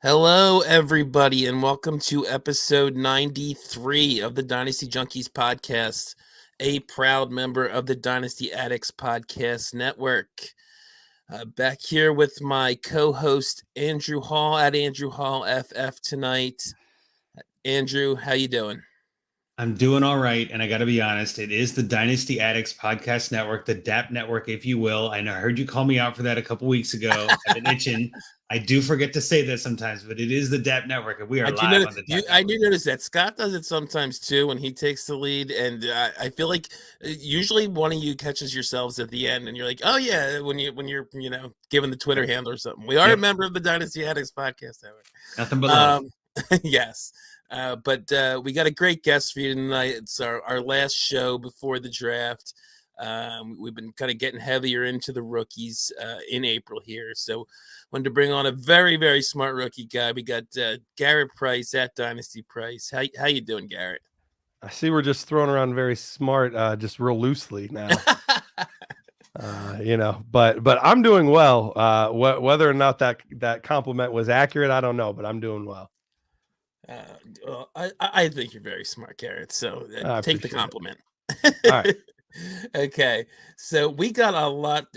Hello, everybody, and welcome to episode 93 of the Dynasty Junkies podcast, a proud member of the Dynasty Addicts Podcast Network. Back here with my co-host Andrew Hall at Andrew Hall FF tonight. Andrew, how you doing? I'm doing all right, and I got to be honest, it is the Dynasty Addicts Podcast Network, the DAP Network, if you will. I know I heard you call me out for that a couple weeks ago. I've been itching. I do forget to say that sometimes, but it is the DAP Network, and we are live on the DAP I do notice that Scott does it sometimes too when he takes the lead, and I feel like usually one of you catches yourselves at the end, and you're like, "Oh yeah," when you're giving the Twitter handle or something. We are a member of the Dynasty Addicts Podcast Network. Nothing but love. Yes. But we got a great guest for you tonight. It's our last show before the draft. We've been kind of getting heavier into the rookies in April here. So wanted to bring on a very, very smart rookie guy. We got Garret Price at Dynasty Price. How you doing, Garret? I see we're just throwing around very smart, just real loosely now. But I'm doing well. Whether or not that compliment was accurate, I don't know, but I'm doing well. I think you're very smart, Garret. So take the compliment. All right. Okay, so we got a lot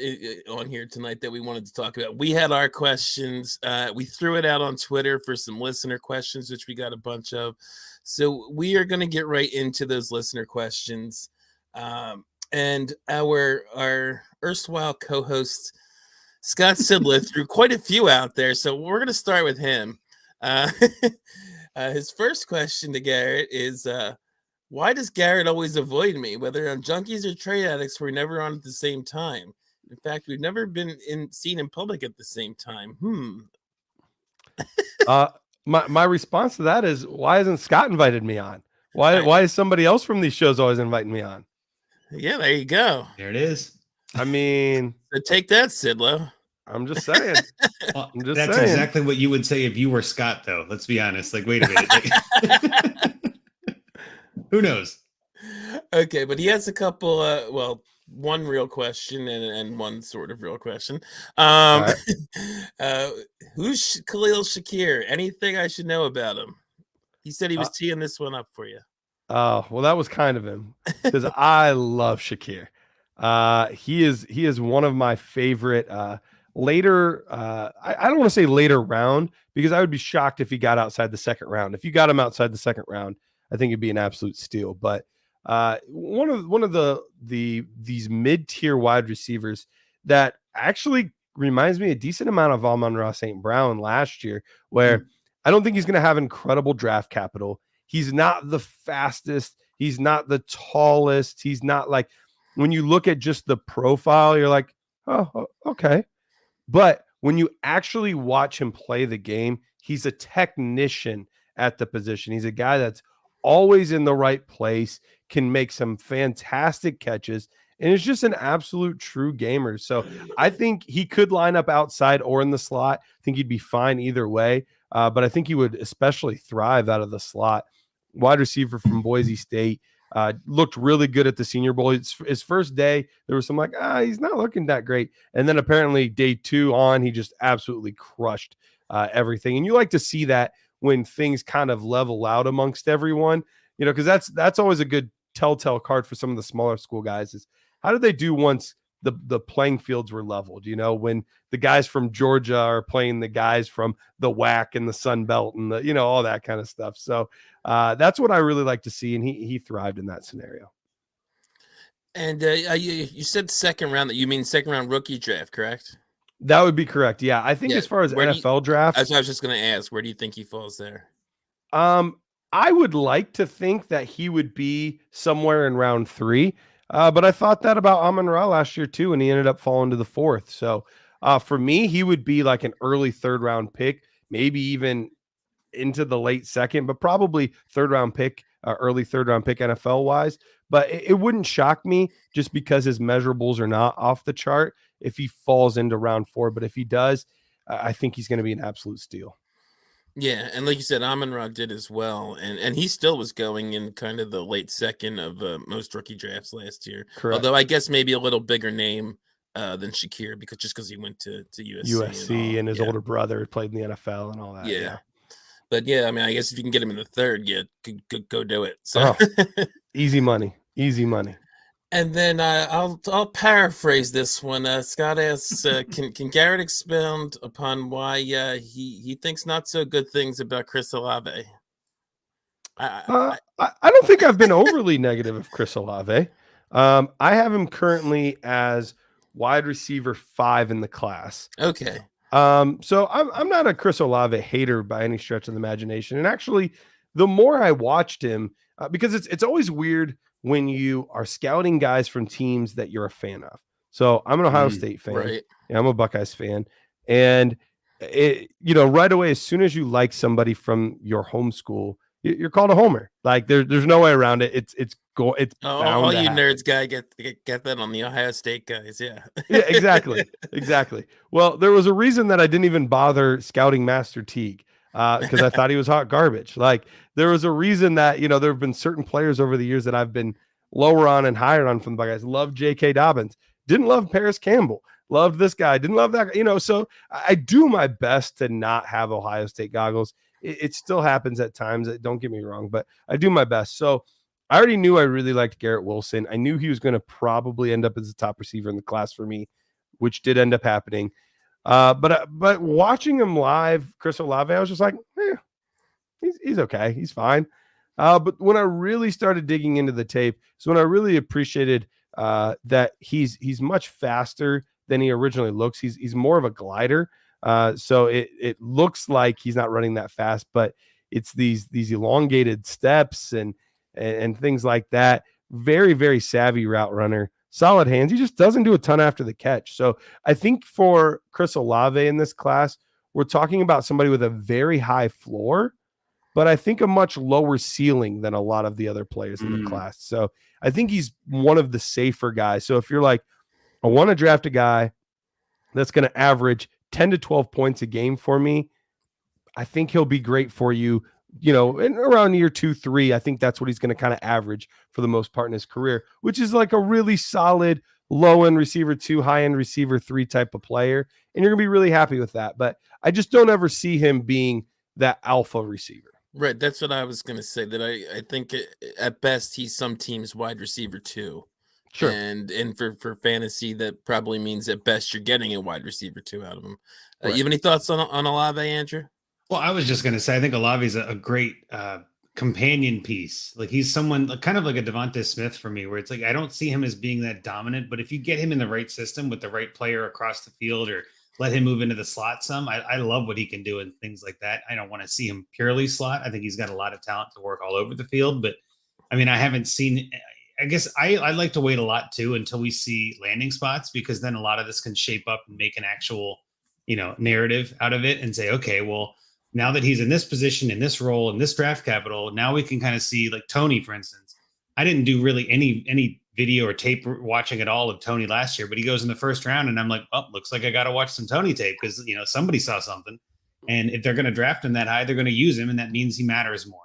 on here tonight that we wanted to talk about. We had our questions. We threw it out on Twitter for some listener questions, which we got a bunch of. So we are going to get right into those listener questions. And our erstwhile co-host, Scott Sidlith, threw quite a few out there. So we're going to start with him. His first question to Garret is, why does Garret always avoid me? Whether I'm Junkies or Trade Addicts, we're never on at the same time. In fact, we've never been seen in public at the same time. My response to that is, why hasn't Scott invited me on? Why is somebody else from these shows always inviting me on? Yeah, there you go. There it is. I mean, so take that, Sidlow. I'm just saying. That's exactly what you would say if you were Scott, though. Let's be honest. Like, wait a minute. Who knows? Okay, but he has a couple. One real question and one sort of real question. Right. Who's Khalil Shakir? Anything I should know about him? He said he was teeing this one up for you. Oh, well, that was kind of him because I love Shakir. He is one of my favorite. Later, I don't want to say later round because I would be shocked if he got outside the second round. If you got him outside the second round, I think it'd be an absolute steal. But one of these mid-tier wide receivers that actually reminds me a decent amount of Amon-Ra St. Brown last year, where I don't think he's going to have incredible draft capital. He's not the fastest. He's not the tallest. He's not like, when you look at just the profile, you're like, oh, okay. But when you actually watch him play the game, he's a technician at the position. He's a guy that's always in the right place, can make some fantastic catches, and is just an absolute true gamer. So I think he could line up outside or in the slot. I think he'd be fine either way, but I think he would especially thrive out of the slot. Wide receiver from Boise State. Looked really good at the Senior Bowl. His first day, there was some like, he's not looking that great. And then apparently day 2 on, he just absolutely crushed everything. And you like to see that when things kind of level out amongst everyone, because that's always a good telltale card for some of the smaller school guys is how did they do once the playing fields were leveled, when the guys from Georgia are playing the guys from the WAC and the Sun Belt and the, all that kind of stuff. So that's what I really like to see. And he thrived in that scenario. And you said second round, that you mean second round rookie draft, correct? That would be correct. Yeah. I think as far as NFL draft, I was just going to ask, where do you think he falls there? I would like to think that he would be somewhere in round 3. But I thought that about Amon-Ra last year too, and he ended up falling to the 4th. So for me, he would be like an early 3rd round pick, maybe even into the late 2nd, but probably 3rd round pick, early 3rd round pick NFL wise. But it wouldn't shock me just because his measurables are not off the chart if he falls into round 4. But if he does, I think he's going to be an absolute steal. Yeah, and like you said, Amon-Ra did as well, and he still was going in kind of the late 2nd of most rookie drafts last year. Correct. Although I guess maybe a little bigger name than Shakir because he went to USC and his yeah. older brother played in the NFL and all that. Yeah. But yeah, I mean, I guess if you can get him in the third, go do it. So easy money. And then I'll paraphrase this one. Scott asks, can Garrett expound upon why he thinks not so good things about Chris Olave? I don't think I've been overly negative of Chris Olave. I have him currently as wide receiver 5 in the class. Okay. So I'm not a Chris Olave hater by any stretch of the imagination. And actually, the more I watched him, because it's always weird when you are scouting guys from teams that you're a fan of. So I'm an Ohio State fan. Right. Yeah, I'm a Buckeyes fan. And right away, as soon as you like somebody from your home school, you're called a homer. Like there's no way around it. It's all you nerds get that on the Ohio State guys. Yeah. Yeah, exactly. Well, there was a reason that I didn't even bother scouting Master Teague because I thought he was hot garbage. Like there was a reason that there have been certain players over the years that I've been lower on and higher on from the Buckeyes. Loved J.K. Dobbins, didn't love Paris Campbell. Loved this guy, didn't love that. So I do my best to not have Ohio State goggles. It still happens at times. Don't get me wrong, but I do my best. So I already knew I really liked Garrett Wilson. I knew he was going to probably end up as the top receiver in the class for me, which did end up happening. But watching him live, Chris Olave, I was just like, he's okay. He's fine. But when I really started digging into the tape, so when I really appreciated that he's much faster than he originally looks. He's more of a glider. So it looks like he's not running that fast, but it's these elongated steps and things like that. Very, very savvy route runner, solid hands. He just doesn't do a ton after the catch. So I think for Chris Olave in this class, we're talking about somebody with a very high floor, but I think a much lower ceiling than a lot of the other players in the class. So I think he's one of the safer guys. So if you're like, I want to draft a guy that's going to average 10 to 12 points a game for me, I think he'll be great for you. In around year 2, 3, I think that's what he's going to kind of average for the most part in his career, which is like a really solid low end receiver 2, high end receiver 3 type of player. And you're going to be really happy with that. But I just don't ever see him being that alpha receiver. Right. That's what I was going to say, that I think at best he's some team's wide receiver 2. Sure. And for fantasy, that probably means at best you're getting a wide receiver 2 out of him. Right. You have any thoughts on Olave, Andrew? Well, I was just going to say, I think Olave's a great companion piece. Like he's someone kind of like a Devonta Smith for me, where it's like I don't see him as being that dominant, but if you get him in the right system with the right player across the field or let him move into the slot some, I love what he can do and things like that. I don't want to see him purely slot. I think he's got a lot of talent to work all over the field, but I mean, I haven't seen. I guess I like to wait a lot too until we see landing spots, because then a lot of this can shape up and make an actual, narrative out of it and say, okay, well, now that he's in this position, in this role, in this draft capital, now we can kind of see, like Tony, for instance. I didn't do really any video or tape watching at all of Tony last year, but he goes in the first round and I'm like, oh, looks like I got to watch some Tony tape because, somebody saw something. And if they're going to draft him that high, they're going to use him. And that means he matters more.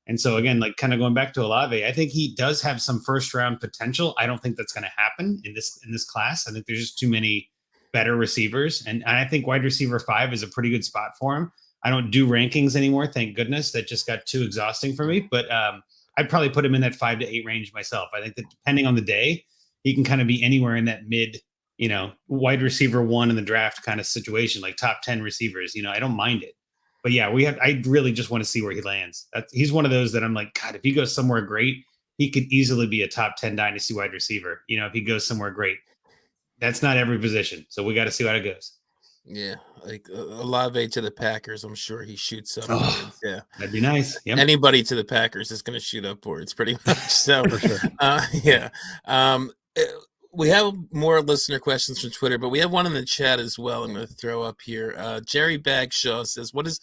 And so again, like kind of going back to Olave, I think he does have some first round potential. I don't think that's going to happen in this class. I think there's just too many better receivers. And I think wide receiver 5 is a pretty good spot for him. I don't do rankings anymore. Thank goodness. That just got too exhausting for me. But I'd probably put him in that 5 to 8 range myself. I think that depending on the day, he can kind of be anywhere in that mid, wide receiver 1 in the draft kind of situation, like top 10 receivers. I don't mind it. But yeah, I really just want to see where he lands. He's one of those that I'm like, God, if he goes somewhere great, he could easily be a top 10 dynasty wide receiver. If he goes somewhere great. That's not every position. So we got to see how it goes. Yeah, like Olave to the Packers, I'm sure he shoots up. Yeah, that'd be nice. Yep. Anybody to the Packers is going to shoot upwards, pretty much. So, for sure. Yeah. We have more listener questions from Twitter, but we have one in the chat as well. I'm going to throw up here. Jerry Bagshaw says, "What is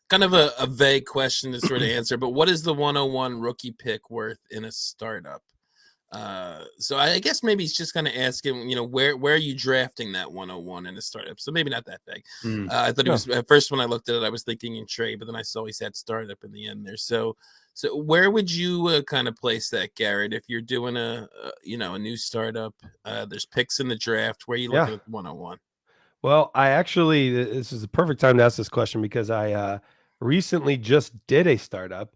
kind of a vague question to sort of answer? But what is the 101 rookie pick worth in a startup?" So I guess maybe he's just going to ask him, where are you drafting that 101 in a startup? So maybe not that big. I thought it was at first when I looked at it, I was thinking in trade, but then I saw he said startup in the end there. So So where would you kind of place that, Garrett? If you're doing a new startup, there's picks in the draft. Where are you looking at the 101? Well, this is the perfect time to ask this question because I recently just did a startup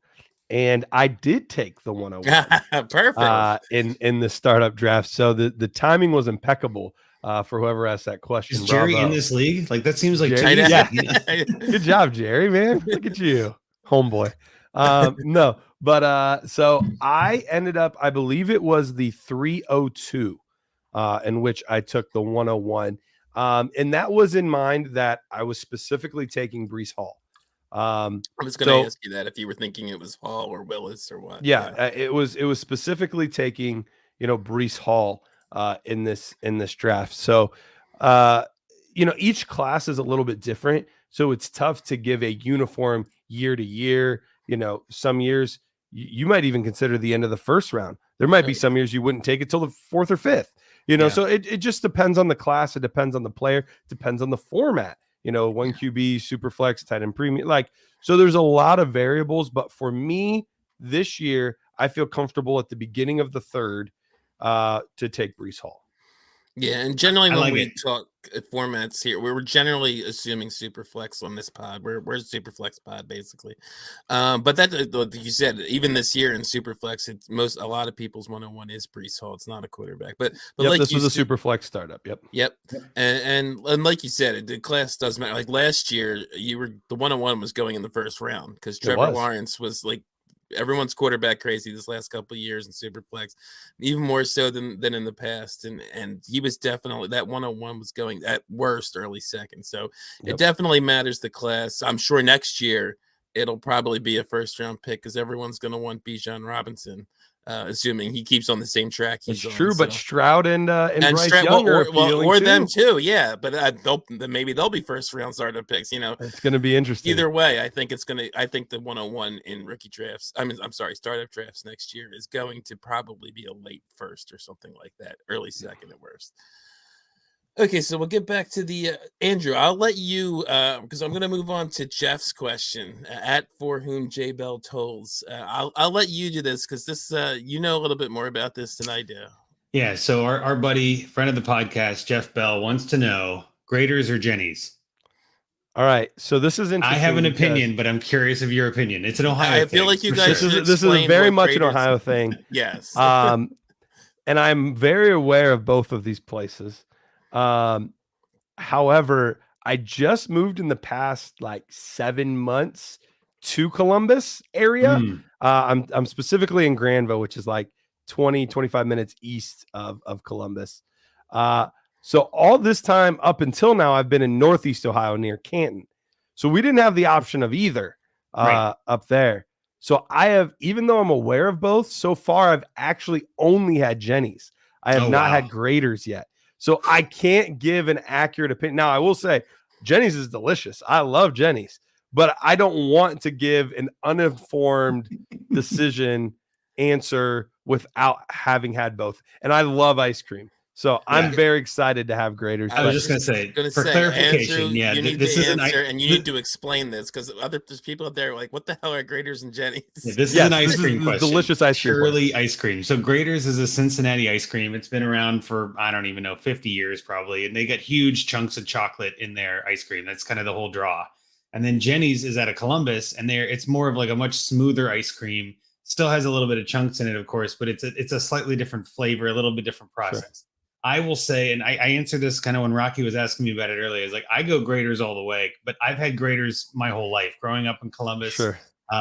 and I did take the 101. Perfect. In the startup draft. So the timing was impeccable for whoever asked that question. Is Jerry Bravo. in this league? Like, that seems like Jerry, too easy. yeah. Good job, Jerry, man. Look at you, homeboy. No, but so I ended up, I believe it was the 302 in which I took the 101. And that was in mind that I was specifically taking Breece Hall. I was going to ask you that if you were thinking it was Hall or Willis or what. Yeah. It was specifically taking, Breece Hall in this draft. So, each class is a little bit different. So it's tough to give a uniform year to year. Some years you might even consider the end of the first round. There might be some years you wouldn't take it till the fourth or fifth. So it just depends on the class. It depends on the player. Depends on the format. 1 QB, super flex, tight end premium. So there's a lot of variables. But for me this year, I feel comfortable at the beginning of the third to take Breece Hall. Yeah, and generally when we talk formats here, we were generally assuming super flex on this pod. We're a super flex pod basically, but that, like you said, even this year in super flex, a lot of people's 101 is Breece Hall. It's not a quarterback, but like this was a super flex startup. Yep. And like you said, the class does matter. Like last year, the 101 was going in the first round because Trevor Lawrence was like everyone's quarterback crazy this last couple of years in Superflex, even more so than in the past. And he was definitely, that 101 was going at worst early second. So it definitely matters the class. I'm sure next year it'll probably be a first round pick because everyone's going to want Bijan Robinson. Assuming he keeps on the same track. It's true, but Stroud and Bryce Young or them too. Yeah, but maybe they'll be first round startup picks. It's going to be interesting. Either way, I think the 101 in rookie drafts. I'm sorry, startup drafts next year is going to probably be a late first or something like that, early second at worst. Okay, so we'll get back to the Andrew. I'll let you because I'm going to move on to Jeff's question at For Whom J Bell Tolls. I'll let you do this because this you know a little bit more about this than I do. Yeah. So our buddy, friend of the podcast, Jeff Bell, wants to know graders or Jennies. All right. So this is interesting. I have an opinion, but I'm curious of your opinion. It's an Ohio. I feel like you guys. This is very much an Ohio thing. Yes. And I'm very aware of both of these places. However, I just moved in the past 7 months to Columbus area. I'm specifically in Granville, which is 20-25 minutes east of Columbus. So all this time up until now, I've been in Northeast Ohio near Canton. So we didn't have the option of either up there. So I have, even though I'm aware of both, so far I've actually only had Jennies. I have not had graders yet. So I can't give an accurate opinion. Now, I will say Jenny's is delicious. I love Jenny's, but I don't want to give an uninformed decision answer without having had both. And I love ice cream. So I'm very excited to have graders. I was just going to say, for clarification, Andrew, you need to answer and you need to explain this because there's people out there like, what the hell are graders and Jennies? Yeah, this is an ice cream question. Delicious ice cream. Purely ice cream. So graders is a Cincinnati ice cream. It's been around for, I don't even know, 50 years probably. And they get huge chunks of chocolate in their ice cream. That's kind of the whole draw. And then Jenny's is out of Columbus and it's more of a much smoother ice cream. Still has a little bit of chunks in it, of course, but it's a slightly different flavor, a little bit different process. Sure. I will say, and I answered this kind of when Rocky was asking me about it earlier, is I go graders all the way, but I've had graders my whole life, growing up in Columbus,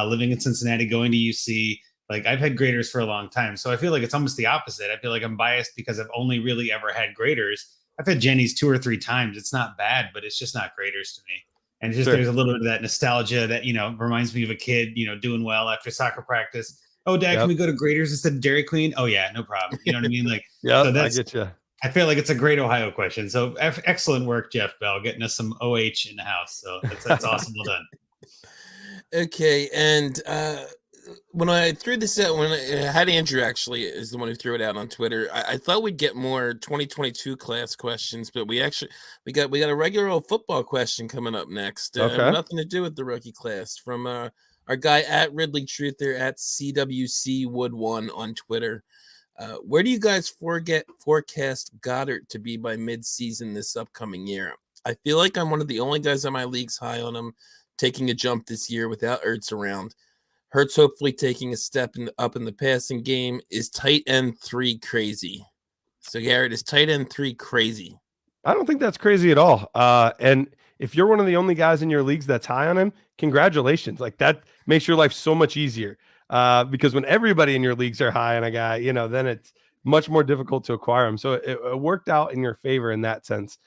living in Cincinnati, going to UC. I've had graders for a long time. So I feel like it's almost the opposite. I feel like I'm biased because I've only really ever had graders. I've had Jenny's 2 or 3 times. It's not bad, but it's just not graders to me. And just there's a little bit of that nostalgia that, reminds me of a kid, doing well after soccer practice. Oh, Dad, can we go to graders instead of Dairy Queen? Oh, yeah, no problem. You know what I mean? So I get you. I feel like it's a great Ohio question. So excellent work, Jeff Bell, getting us some OH in the house. So that's awesome. Well done. Okay. And when I threw this out, when I had Andrew actually is the one who threw it out on Twitter, I thought we'd get more 2022 class questions, but we got a regular old football question coming up next. Okay. Nothing to do with the rookie class from our our guy at Ridley Truther at CWC Wood 1 on Twitter. Where do you guys forecast Goddard to be by mid-season this upcoming year? I feel like I'm one of the only guys in my leagues high on him taking a jump this year without Ertz around. Hurts hopefully taking a step up in the passing game. Is tight end 3 crazy? So Garrett, is tight end 3 crazy? I don't think that's crazy at all. And if you're one of the only guys in your leagues that's high on him, congratulations. Like that makes your life so much easier. Because when everybody in your leagues are high on a guy, then it's much more difficult to acquire him. So it worked out in your favor in that sense.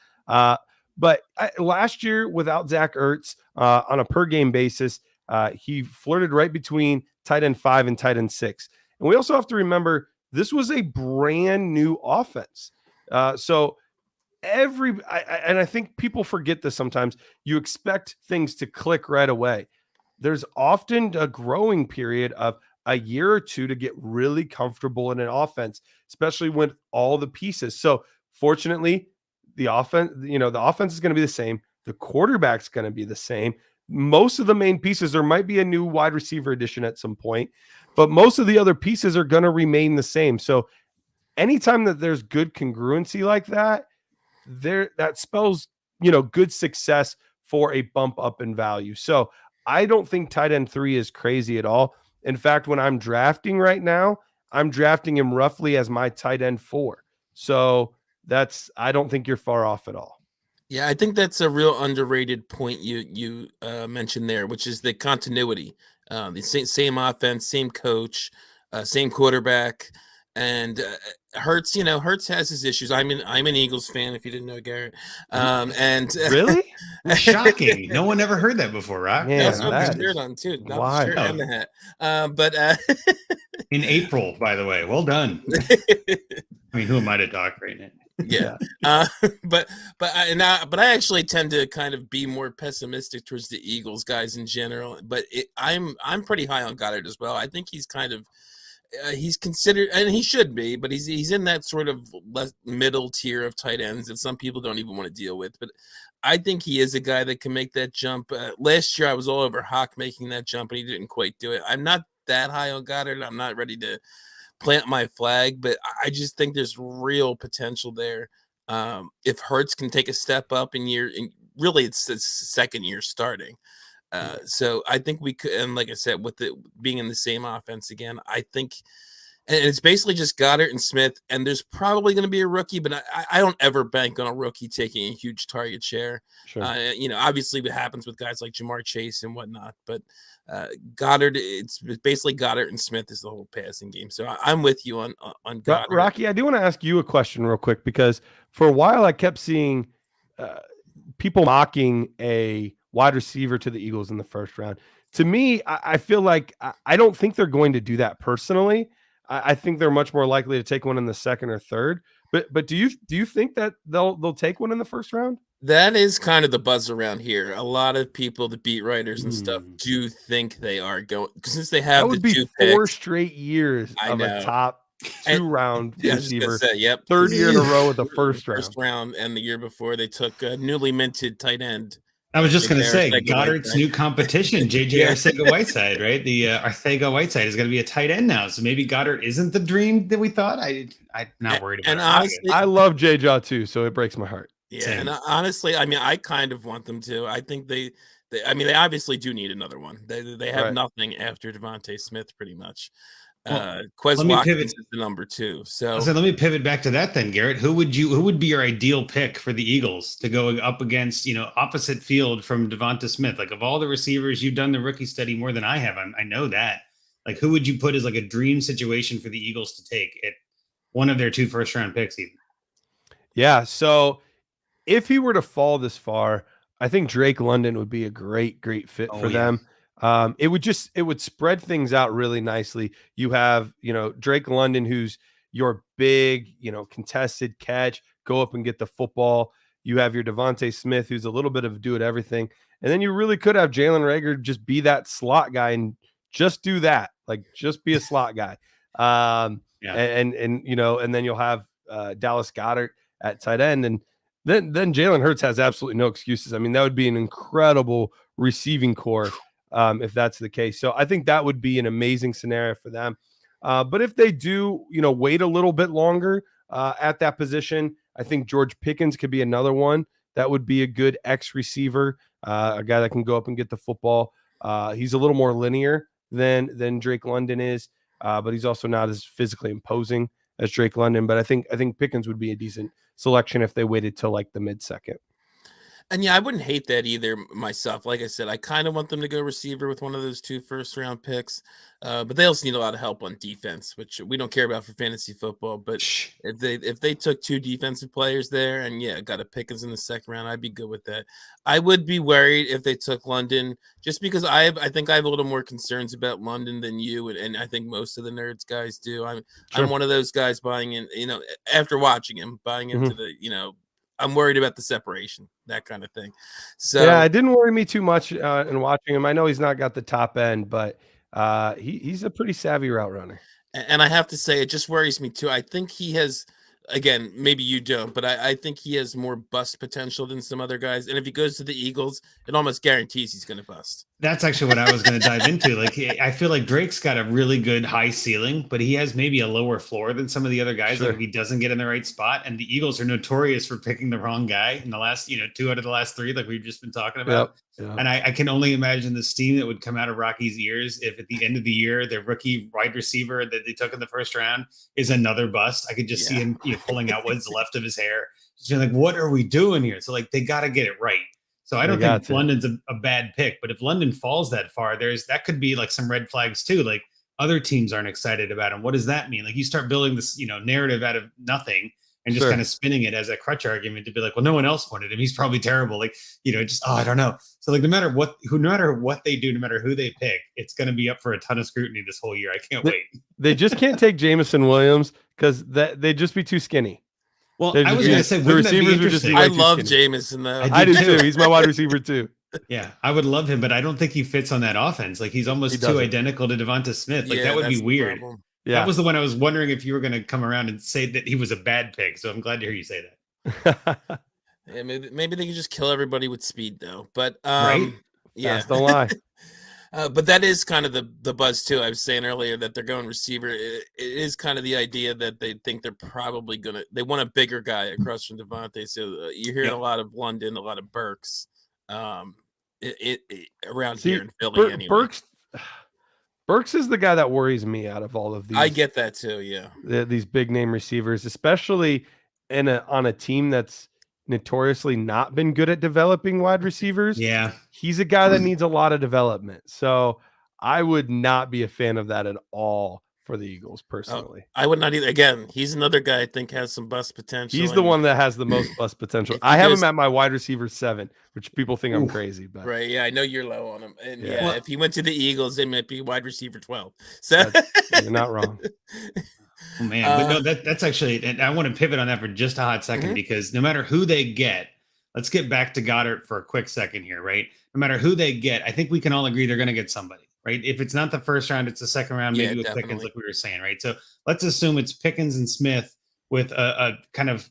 But last year without Zach Ertz on a per game basis, he flirted right between tight end 5 and tight end 6. And we also have to remember this was a brand new offense. So I think people forget this sometimes. You expect things to click right away. There's often a growing period of a year or two to get really comfortable in an offense, especially with all the pieces. So fortunately, the offense is going to be the same. The quarterback's going to be the same. Most of the main pieces, there might be a new wide receiver addition at some point, but most of the other pieces are going to remain the same. So anytime that there's good congruency like that, that spells, good success for a bump up in value. So I don't think tight end 3 is crazy at all. In fact, when I'm drafting right now, I'm drafting him roughly as my tight end 4. So I don't think you're far off at all. Yeah, I think that's a real underrated point you mentioned there, which is the continuity. The same offense, same coach, same quarterback, and Hurts. Hurts has his issues. I'm an Eagles fan, if you didn't know, Garrett. And really shocking. No one ever heard that before, right? Yeah, that's what the shirt on too. Not the shirt and the hat. But in April, by the way, well done. I mean, who am I to talk right now? Yeah. But I actually tend to kind of be more pessimistic towards the Eagles guys in general. But I'm pretty high on Goddard as well. I think he's kind of he's considered, and he should be, but he's in that sort of middle tier of tight ends that some people don't even want to deal with. But I think he is a guy that can make that jump. Last year I was all over Hawk making that jump, and he didn't quite do it. I'm not that high on Goddard. I'm not ready to plant my flag, but I just think there's real potential there. If Hurts can take a step up really it's the second year starting. So I think we could, and like I said, with it being in the same offense again, I think, and it's basically just Goddard and Smith, and there's probably going to be a rookie, but I don't ever bank on a rookie taking a huge target share. Sure. Obviously it happens with guys like Jamar Chase and whatnot, but Goddard, it's basically Goddard and Smith is the whole passing game. So I'm with you on Goddard. Rocky, I do want to ask you a question real quick, because for a while I kept seeing people mocking a wide receiver to the Eagles in the first round. To me, I feel like I don't think they're going to do that personally. I think they're much more likely to take one in the second or third. But do you think that they'll take one in the first round? That is kind of the buzz around here. A lot of people, the beat writers and stuff, do think they are going, since they have that would be 4 straight years of a top 2-round receiver. Yep, third year in a row with the first round, and the year before they took a newly minted tight end. I was just going to say Goddard's new competition, JJ Arcega-Whiteside, right? The Arcega-Whiteside is going to be a tight end now, so maybe Goddard isn't the dream that we thought. I'm not worried about. And honestly, I love J-Jaw too, so it breaks my heart. Yeah, and honestly, I mean, I kind of want them to. I think they obviously do need another one. They have nothing after Devontae Smith, pretty much. Quez Watkins is the number 2. So let me pivot back to that then, Garrett. Who would be your ideal pick for the Eagles to go up against, opposite field from Devonta Smith? Like, of all the receivers, you've done the rookie study more than I have. I know that. Like, who would you put as like a dream situation for the Eagles to take at one of their 2 first-round picks even? Yeah, so if he were to fall this far, I think Drake London would be a great fit for them. It would spread things out really nicely. You have, Drake London, who's your big, contested catch, go up and get the football. You have your Devontae Smith, who's a little bit of do it everything. And then you really could have Jalen Reagor just be that slot guy and just do that. Like, just be a slot guy. And then you'll have Dallas Goedert at tight end. And then Jalen Hurts has absolutely no excuses. I mean, that would be an incredible receiving core. if that's the case. So I think that would be an amazing scenario for them. But if they do, wait a little bit longer at that position, I think George Pickens could be another one that would be a good X receiver, a guy that can go up and get the football. He's a little more linear than Drake London is, but he's also not as physically imposing as Drake London. But I think Pickens would be a decent selection if they waited till like the mid-second. And yeah, I wouldn't hate that either myself. Like I said, I kind of want them to go receiver with one of those 2 first-round picks, but they also need a lot of help on defense, which we don't care about for fantasy football. But if they took 2 defensive players there and got a Pickens in the second round, I'd be good with that. I would be worried if they took London, just because I think I have a little more concerns about London than you, and I think most of the Nerds guys do. I'm one of those guys buying in, after watching him, buying into the, I'm worried about the separation, that kind of thing. So yeah, it didn't worry me too much in watching him. I know he's not got the top end, but he's a pretty savvy route runner. And I have to say, it just worries me too. I think he has, again, maybe you don't, but I think he has more bust potential than some other guys. And if he goes to the Eagles, it almost guarantees he's going to bust. That's actually what I was going to dive into. Like, I feel like Drake's got a really good high ceiling, but he has maybe a lower floor than some of the other guys. Sure. Like if he doesn't get in the right spot, and the Eagles are notorious for picking the wrong guy in the last, 2 out of the last 3, like we've just been talking about. Yep. And I can only imagine the steam that would come out of Rocky's ears if at the end of the year, their rookie wide receiver that they took in the first round is another bust. I could just see him pulling out what's left of his hair. Just like, what are we doing here? So like, they got to get it right. So I don't think London's a bad pick, but if London falls that far, that could be like some red flags too. Like other teams aren't excited about him. What does that mean? Like you start building this, narrative out of nothing and just kind of spinning it as a crutch argument to be like, well, no one else wanted him. He's probably terrible. Like, I don't know. So like, no matter what they do, no matter who they pick, it's going to be up for a ton of scrutiny this whole year. I can't wait. They just can't take Jameson Williams because they'd just be too skinny. Well, I was going to say, the receivers would just be I love Jameson, though. I do too. He's my wide receiver, too. Yeah, I would love him, but I don't think he fits on that offense. Like, he's almost too identical to Devonta Smith. Like, that would be weird. Yeah. That was the one I was wondering if you were going to come around and say that he was a bad pick. So I'm glad to hear you say that. Yeah, maybe they could just kill everybody with speed, though. But, right? Yeah. That's the lie. But that is kind of the buzz too. I was saying earlier that they're going receiver. It is kind of the idea that they think they're probably they want a bigger guy across from Devontae. So you're hearing a lot of London, a lot of Burks, around here in Philly. Anyway. Burks is the guy that worries me out of all of these. I get that too. Yeah, these big name receivers, especially on a team that's notoriously not been good at developing wide receivers. Yeah. He's a guy that needs a lot of development. So I would not be a fan of that at all for the Eagles personally. I would not either. Again, he's another guy I think has some bust potential. He's the one that has the most bust potential. I have him at my wide receiver 7, which people think I'm crazy, but right. Yeah, I know you're low on him. And if he went to the Eagles, they might be wide receiver 12. So you're not wrong. Oh, man, but no, that's actually, and I want to pivot on that for just a hot second because no matter who they get, let's get back to Goddard for a quick second here, right? No matter who they get, I think we can all agree they're going to get somebody, right? If it's not the first round, it's the second round, maybe with Pickens, like we were saying, right? So let's assume it's Pickens and Smith with a kind of,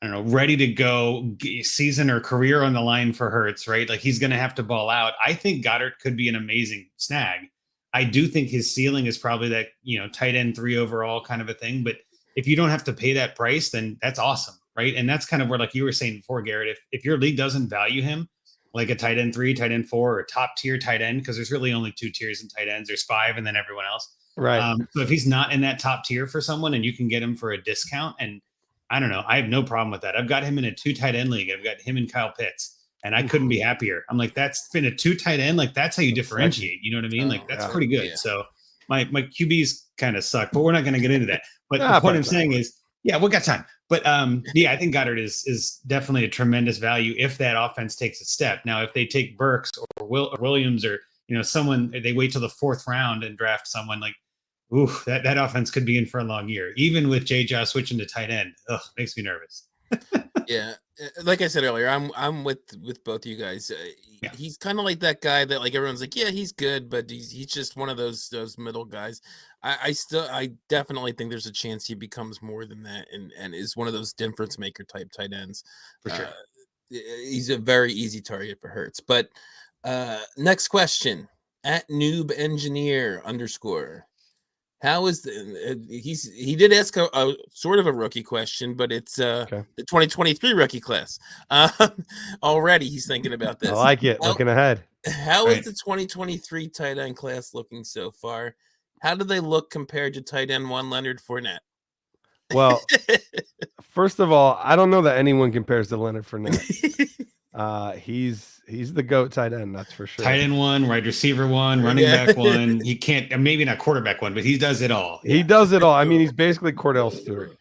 I don't know, ready to go season or career on the line for Hurts, right? Like he's going to have to ball out. I think Goddard could be an amazing snag. I do think his ceiling is probably that, tight end 3 overall kind of a thing. But if you don't have to pay that price, then that's awesome, right? And that's kind of where, like you were saying before, Garrett, if your league doesn't value him, like a tight end 3, tight end 4, or a top tier tight end, because there's really only 2 tiers in tight ends. There's 5 and then everyone else. Right. So if he's not in that top tier for someone and you can get him for a discount, and I don't know, I have no problem with that. I've got him in a 2 tight end league. I've got him and Kyle Pitts. And I couldn't be happier. I'm like, that's been a 2 tight end. Like, that's how you differentiate. You know what I mean? Like, that's pretty good. Yeah. So my QBs kind of suck, but we're not going to get into that. But the point I'm saying is, we got time. But I think Goddard is definitely a tremendous value if that offense takes a step. Now, if they take Burks or Williams or, someone, they wait till the 4th round and draft someone like, ooh, that offense could be in for a long year. Even with J-Jaw switching to tight end, makes me nervous. Yeah, like I said earlier, I'm with both you guys. He's kind of like that guy that like everyone's like, yeah, he's good, but he's just one of those middle guys. I definitely think there's a chance he becomes more than that and is one of those difference maker type tight ends. For sure. He's a very easy target for Hurts. But next question. At Noob Engineer _. How is he did ask a sort of a rookie question, but it's the 2023 rookie class. Already he's thinking about this. I like it. Looking ahead. How is the 2023 tight end class looking so far? How do they look compared to tight end 1 Leonard Fournette? Well, first of all, I don't know that anyone compares to Leonard Fernandez. He's the GOAT tight end, that's for sure. Tight end 1, wide receiver 1, running back 1. He can't, maybe not quarterback 1, but he does it all. He does it all. I mean, he's basically Cordell Stewart.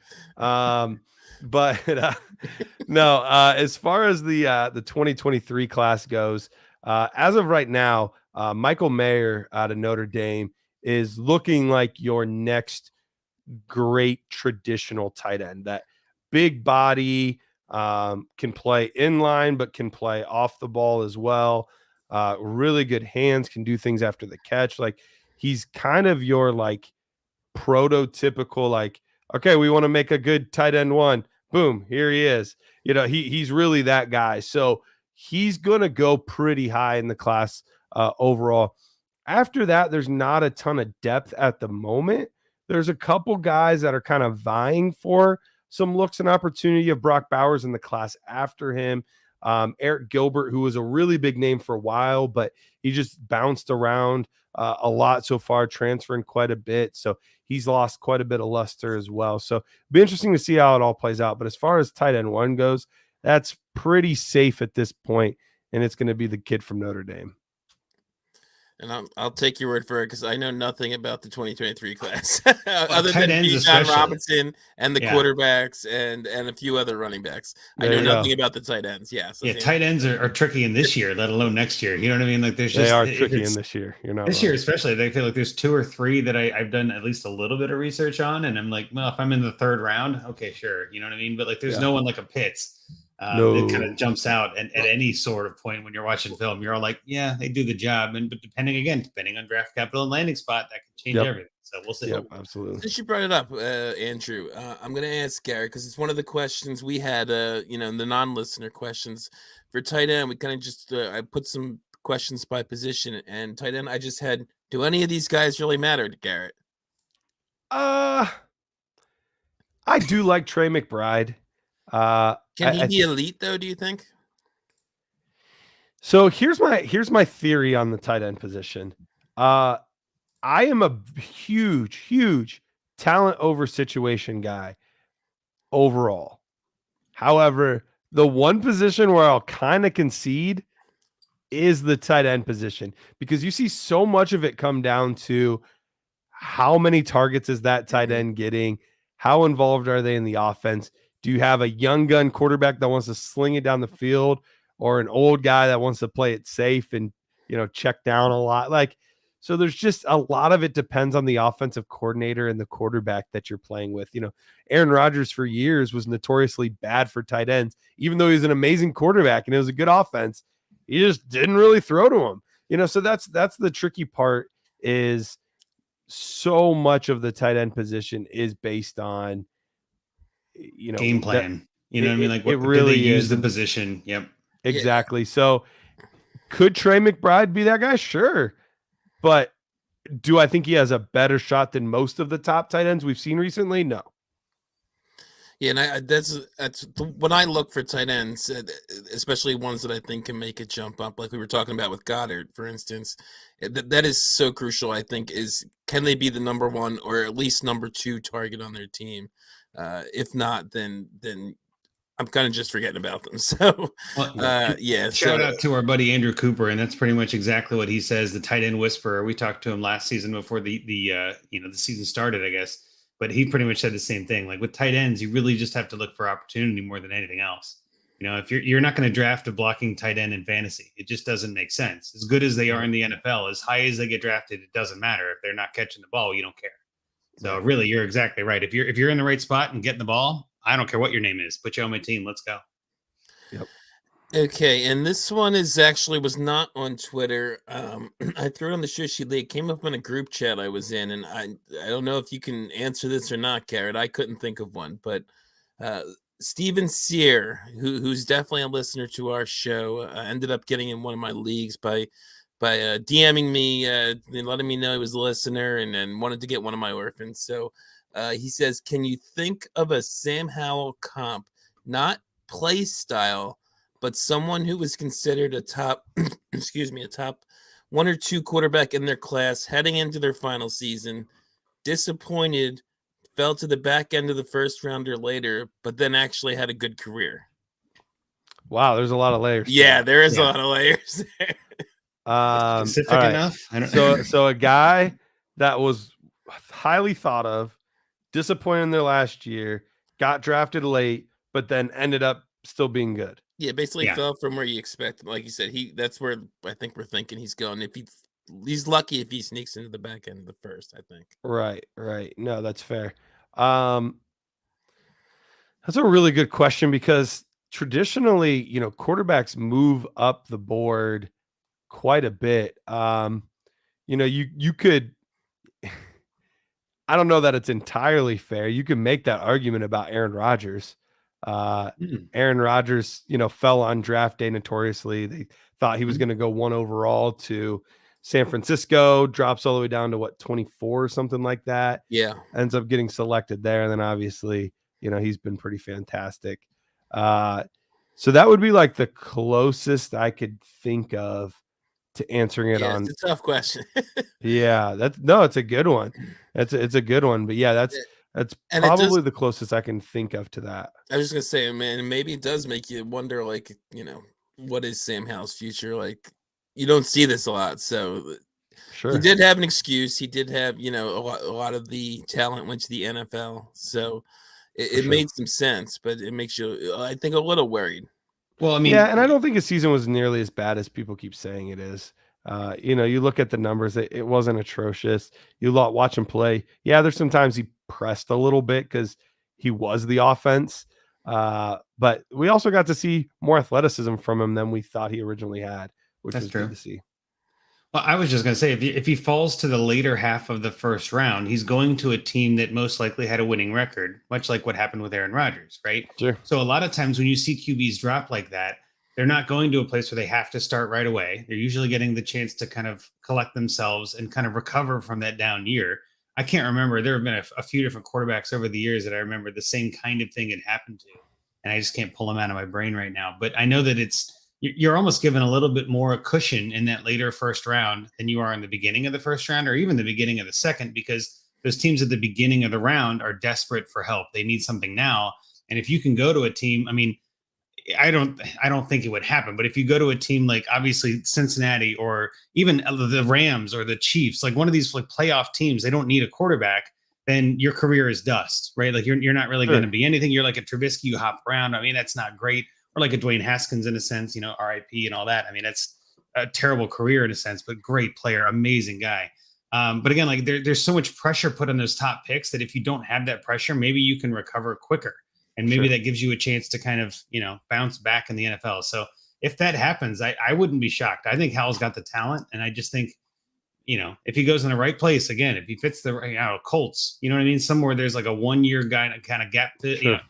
No, as far as the 2023 class goes, as of right now, Michael Mayer out of Notre Dame is looking like your next great traditional tight end. That big body, can play inline, but can play off the ball as well. Really good hands, can do things after the catch. Like, he's kind of your like prototypical, like, okay, we want to make a good tight end 1. Boom, here he is. He's really that guy. So he's going to go pretty high in the class overall. After that, there's not a ton of depth at the moment. There's a couple guys that are kind of vying for some looks and opportunity of Brock Bowers in the class after him. Eric Gilbert, who was a really big name for a while, but he just bounced around a lot so far, transferring quite a bit. So he's lost quite a bit of luster as well. So it'll be interesting to see how it all plays out. But as far as tight end 1 goes, that's pretty safe at this point, and it's going to be the kid from Notre Dame. And I'll take your word for it because I know nothing about the 2023 class other than John Robinson and the quarterbacks and a few other running backs. I know nothing about the tight ends. Tight ends are tricky in this year, let alone next year. You know what I mean? Like, they are tricky in this year. You're not this year, especially. They feel like there's 2 or 3 that I've done at least a little bit of research on, and I'm like, well, if I'm in the 3rd round, okay, sure. You know what I mean? But like, there's no one like a Pitts. That kind of jumps out at any sort of point when you're watching film. You're all like, yeah, they do the job. But depending on draft capital and landing spot, that can change everything. So we'll see. Yep, absolutely. Since you brought it up, Andrew, I'm going to ask Garrett because it's one of the questions we had, the non-listener questions for tight end. We kind of just, I put some questions by position, and tight end, I just had, do any of these guys really matter to Garrett? I do like Trey McBride. Can he be elite though, do you think? So here's my theory on the tight end position. I am a huge talent over situation guy overall. However, the one position where I'll kind of concede is the tight end position, because you see so much of it come down to how many targets is that tight end getting? How involved are they in the offense? Do you have a young gun quarterback that wants to sling it down the field, or an old guy that wants to play it safe and, check down a lot? Like, so there's just a lot of it depends on the offensive coordinator and the quarterback that you're playing with. Aaron Rodgers for years was notoriously bad for tight ends, even though he's an amazing quarterback and it was a good offense. He just didn't really throw to him, so that's the tricky part, is so much of the tight end position is based on, game plan. What I mean? Like, it really do they use the position? Yep. Exactly. So could Trey McBride be that guy? Sure. But do I think he has a better shot than most of the top tight ends we've seen recently? No. Yeah, and that's when I look for tight ends, especially ones that I think can make a jump up, like we were talking about with Goddard, for instance. That is so crucial, I think, is can they be the number 1 or at least number 2 target on their team? If not, then I'm kind of just forgetting about them. So, Shout out to our buddy Andrew Cooper, and that's pretty much exactly what he says. The tight end whisperer. We talked to him last season before the season started, I guess. But he pretty much said the same thing. Like, with tight ends, you really just have to look for opportunity more than anything else. If you're not going to draft a blocking tight end in fantasy, it just doesn't make sense. As good as they are in the NFL, as high as they get drafted, it doesn't matter. If they're not catching the ball, you don't care. So really, you're exactly right. If you're in the right spot and getting the ball, I don't care what your name is. Put you on my team. Let's go. Yep. Okay, and this one was not on Twitter. I threw it on the show sheet. It came up in a group chat I was in, and I don't know if you can answer this or not, Garrett. I couldn't think of one, but Steven Sear, who's definitely a listener to our show, ended up getting in one of my leagues by DMing me and letting me know he was a listener and wanted to get one of my orphans. So he says, can you think of a Sam Howell comp, not play style, but someone who was considered a top, a top 1 or 2 quarterback in their class heading into their final season, disappointed, fell to the back end of the first round or later, but then actually had a good career? Wow, there's a lot of layers. Yeah, there is a lot of layers there. Specific enough? So a guy that was highly thought of, disappointed in their last year, got drafted late, but then ended up still being good. Yeah, basically fell from where you expect. Like you said, that's where I think we're thinking he's going. If he's lucky if he sneaks into the back end of the first, I think. Right. No, that's fair. That's a really good question because traditionally, quarterbacks move up the board quite a bit. You could I don't know that it's entirely fair. You can make that argument about Aaron Rodgers. Aaron Rodgers, fell on draft day notoriously. They thought he was going to go 1 overall to San Francisco, drops all the way down to 24 or something like that. Yeah. Ends up getting selected there. And then obviously, he's been pretty fantastic. So that would be like the closest I could think of to answering it on. It's a tough question. Yeah, it's a good one. It's a good one, but yeah, that's probably the closest I can think of to that. I was just gonna say, man, maybe it does make you wonder, like, what is Sam Howell's future? Like, you don't see this a lot, so sure. He did have an excuse. He did have, a lot of the talent went to the NFL, so it made some sense, but it makes you, I think, a little worried. Well, I mean, yeah, and I don't think his season was nearly as bad as people keep saying it is. You look at the numbers; it wasn't atrocious. You watch him play. Yeah, there's sometimes he pressed a little bit because he was the offense. But we also got to see more athleticism from him than we thought he originally had, which was good to see. Well, I was just going to say, if he falls to the later half of the first round, he's going to a team that most likely had a winning record, much like what happened with Aaron Rodgers, right? Sure. So a lot of times when you see QBs drop like that, they're not going to a place where they have to start right away. They're usually getting the chance to kind of collect themselves and kind of recover from that down year. I can't remember. There have been a few different quarterbacks over the years that I remember the same kind of thing had happened to, and I just can't pull them out of my brain right now. But I know that you're almost given a little bit more cushion in that later first round than you are in the beginning of the first round or even the beginning of the second, because those teams at the beginning of the round are desperate for help. They need something now. And if you can go to a team, I mean, I don't think it would happen, but if you go to a team like obviously Cincinnati or even the Rams or the Chiefs, like one of these like playoff teams, they don't need a quarterback, then your career is dust, right? Like you're not really going to be anything. You're like a Trubisky, you hop around. I mean, that's not great. Or like a Dwayne Haskins in a sense, RIP and all that. I mean, that's a terrible career in a sense, but great player, amazing guy. But again, like there's so much pressure put on those top picks that if you don't have that pressure, maybe you can recover quicker. And maybe that gives you a chance to kind of, bounce back in the NFL. So if that happens, I wouldn't be shocked. I think Howell's got the talent. And I just think, if he goes in the right place, again, if he fits the right, Colts, you know what I mean? Somewhere there's like a 1-year guy kind of gap,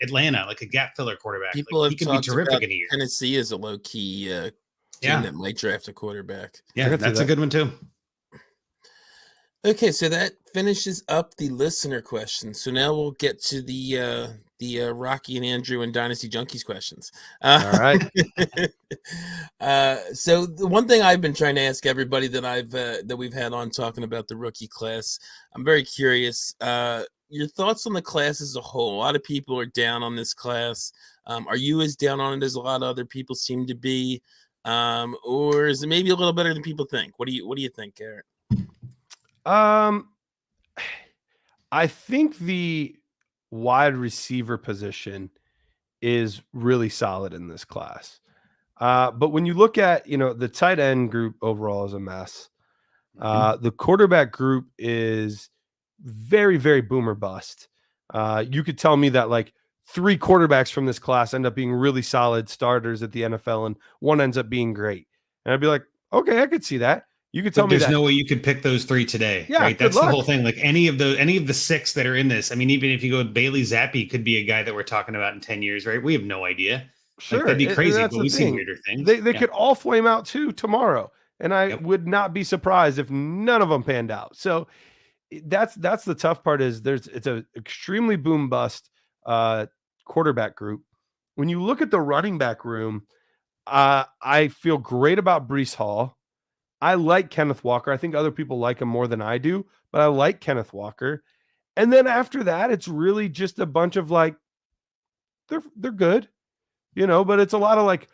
Atlanta, like a gap filler quarterback. People like, have he could be terrific in a year. Tennessee is a low key team that might draft a quarterback. Yeah, that's a good one too. Okay, so that finishes up the listener questions. So now we'll get to the Rocky and Andrew and Dynasty Junkies questions. All right. So the one thing I've been trying to ask everybody that we've had on talking about the rookie class, I'm very curious. Your thoughts on the class as a whole. A lot of people are down on this class. Are you as down on it as a lot of other people seem to be, or is it maybe a little better than people think? What do you think, Garrett? I think the wide receiver position is really solid in this class. But when you look at, the tight end group overall is a mess. The quarterback group is very, very boomer bust. You could tell me that like 3 quarterbacks from this class end up being really solid starters at the NFL and one ends up being great. And I'd be like, okay, I could see that. You could tell me there's no way you could pick those 3 today, right? That's the whole thing. Like any of the 6 that are in this. I mean, even if you go with Bailey Zappi, could be a guy that we're talking about in 10 years, right? We have no idea. Sure, like, that'd be crazy, but we've seen weirder things. They could all flame out too tomorrow, And I would not be surprised if none of them panned out. So that's the tough part is it's a extremely boom bust quarterback group. When you look at the running back room, I feel great about Breece Hall. I like Kenneth Walker. I think other people like him more than I do, but I like Kenneth Walker. And then after that, it's really just a bunch of like, they're good, but it's a lot of like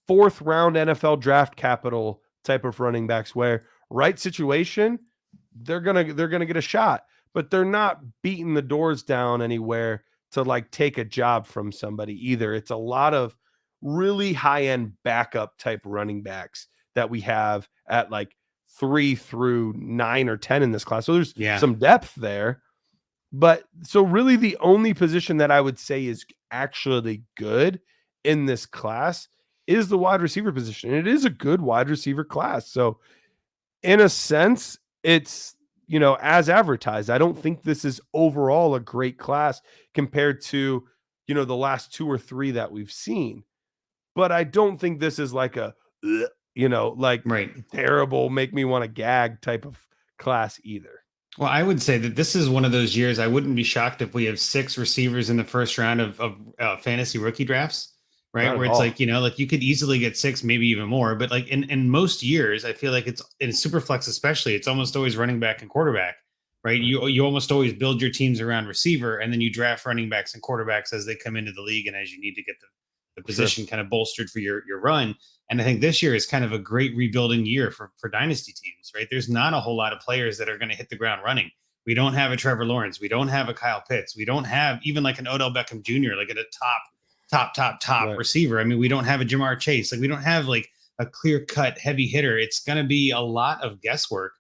4th round NFL draft capital type of running backs where right situation, they're going to get a shot, but they're not beating the doors down anywhere to like take a job from somebody either. It's a lot of really high end backup type running backs that we have at like 3 through 9 or 10 in this class. So there's some depth there. But so really the only position that I would say is actually good in this class is the wide receiver position. It is a good wide receiver class. So in a sense, it's, as advertised. I don't think this is overall a great class compared to, the last 2 or 3 that we've seen. But I don't think this is like a, terrible, make me want to gag type of class either. Well, I would say that this is one of those years I wouldn't be shocked if we have 6 receivers in the first round of fantasy rookie drafts, right? Where it's like, like you could easily get 6, maybe even more. But like in most years, I feel like it's in Superflex, especially, it's almost always running back and quarterback, right? You almost always build your teams around receiver, and then you draft running backs and quarterbacks as they come into the league and as you need to get the position kind of bolstered for your run. And I think this year is kind of a great rebuilding year for dynasty teams, right? There's not a whole lot of players that are going to hit the ground running. We don't have a Trevor Lawrence. We don't have a Kyle Pitts. We don't have even like an Odell Beckham Jr., like at a top receiver. I mean, we don't have a Jamar Chase. Like we don't have like a clear cut heavy hitter. It's going to be a lot of guesswork.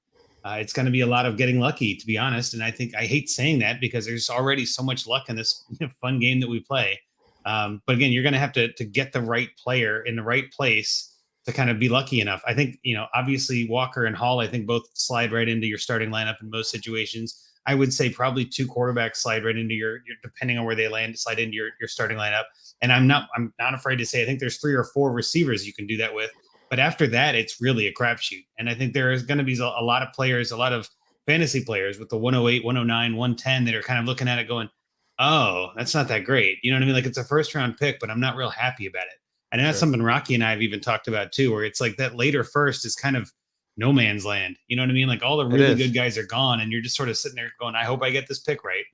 It's going to be a lot of getting lucky, to be honest. And I hate saying that because there's already so much luck in this fun game that we play. But again, you're going to have to get the right player in the right place to kind of be lucky enough. I think, obviously Walker and Hall, I think both slide right into your starting lineup in most situations. I would say probably 2 quarterbacks slide right into your depending on where they land, slide into your starting lineup. And I'm not afraid to say, I think there's 3 or 4 receivers you can do that with. But after that, it's really a crapshoot. And I think there is going to be a lot of players, a lot of fantasy players with the 108, 109, 110 that are kind of looking at it going, oh, that's not that great. You know what I mean? Like it's a first round pick, but I'm not real happy about it. And that's something Rocky and I have even talked about too, where it's like that later first is kind of no man's land. You know what I mean? Like all the really good guys are gone and you're just sort of sitting there going, I hope I get this pick right.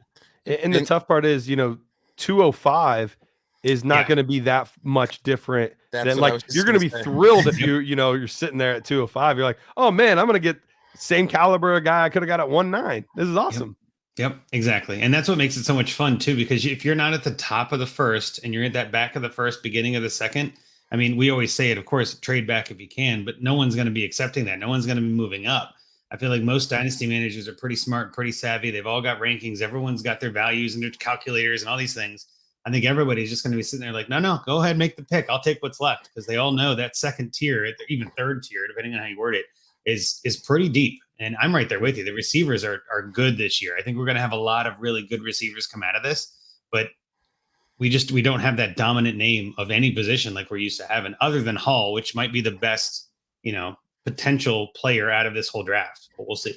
And the tough part is, 205 is not going to be that much different than like, you're going to be thrilled if you're sitting there at 205. You're like, oh man, I'm going to get same caliber of guy I could have got at 1.9. This is awesome. Yep, exactly. And that's what makes it so much fun too, because if you're not at the top of the first and you're at that back of the first, beginning of the second, I mean, we always say it, of course, trade back if you can, but no one's going to be accepting that. No one's going to be moving up. I feel like most dynasty managers are pretty smart, pretty savvy. They've all got rankings. Everyone's got their values and their calculators and all these things. I think everybody's just going to be sitting there like, no, go ahead, make the pick. I'll take what's left, because they all know that second tier, even third tier, depending on how you word it, is pretty deep. And I'm right there with you. The receivers are good this year. I think we're going to have a lot of really good receivers come out of this, but we don't have that dominant name of any position like we're used to having, other than Hall, which might be the best, potential player out of this whole draft, but we'll see.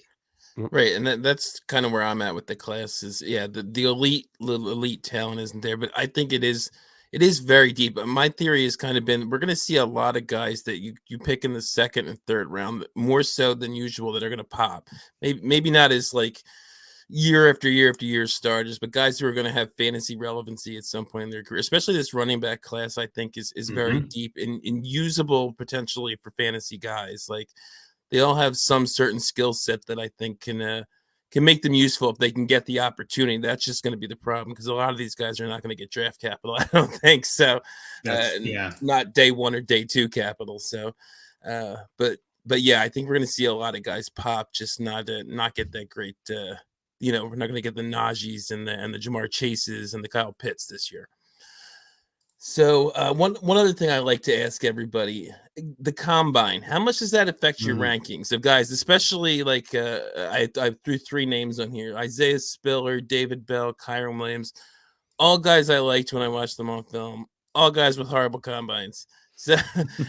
Right. And that's kind of where I'm at with the class is, the elite talent isn't there, but I think it is very deep. My theory has kind of been, we're going to see a lot of guys that you pick in the second and third round, more so than usual, that are going to pop. Maybe not as like year after year after year starters, but guys who are going to have fantasy relevancy at some point in their career. Especially this running back class, I think is very deep and usable potentially for fantasy guys. Like they all have some certain skill set that I think can make them useful if they can get the opportunity. That's just going to be the problem, because a lot of these guys are not going to get draft capital. I don't think so. Not day 1 or day 2 capital. So, but yeah, I think we're going to see a lot of guys pop, just not get that great. We're not going to get the Najees and the Jamar Chases and the Kyle Pitts this year. So one other thing I like to ask everybody, the combine, how much does that affect your rankings of guys, especially like I threw 3 names on here: Isaiah Spiller, David Bell, Kyron Williams, all guys I liked when I watched them on film, all guys with horrible combines. So,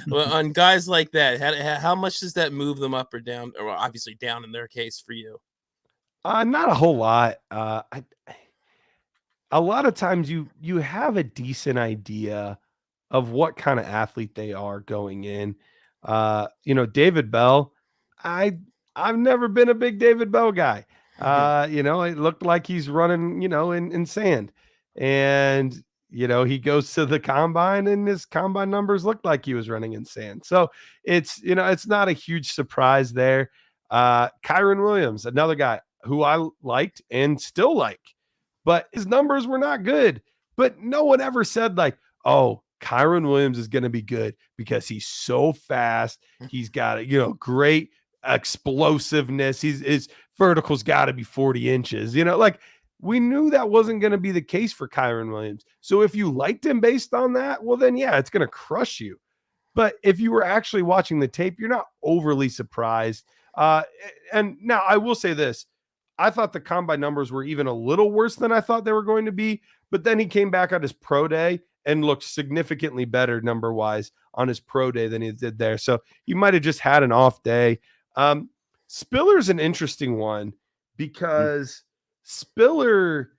well, on guys like that, how much does that move them up or down? Or obviously down in their case for you. Not a whole lot. A lot of times you have a decent idea of what kind of athlete they are going in. David Bell, I've never been a big David Bell guy. It looked like he's running, in sand. And he goes to the combine and his combine numbers looked like he was running in sand. So it's not a huge surprise there. Kyron Williams, another guy who I liked and still like, but his numbers were not good. But no one ever said like, oh, Kyron Williams is going to be good because he's so fast. He's got, great explosiveness. His vertical's got to be 40 inches, we knew that wasn't going to be the case for Kyron Williams. So if you liked him based on that, well, then yeah, it's going to crush you. But if you were actually watching the tape, you're not overly surprised. And now I will say this. I thought the combine numbers were even a little worse than I thought they were going to be. But then he came back on his pro day and looked significantly better number-wise on his pro day than he did there. So he might have just had an off day. Spiller's an interesting one because Spiller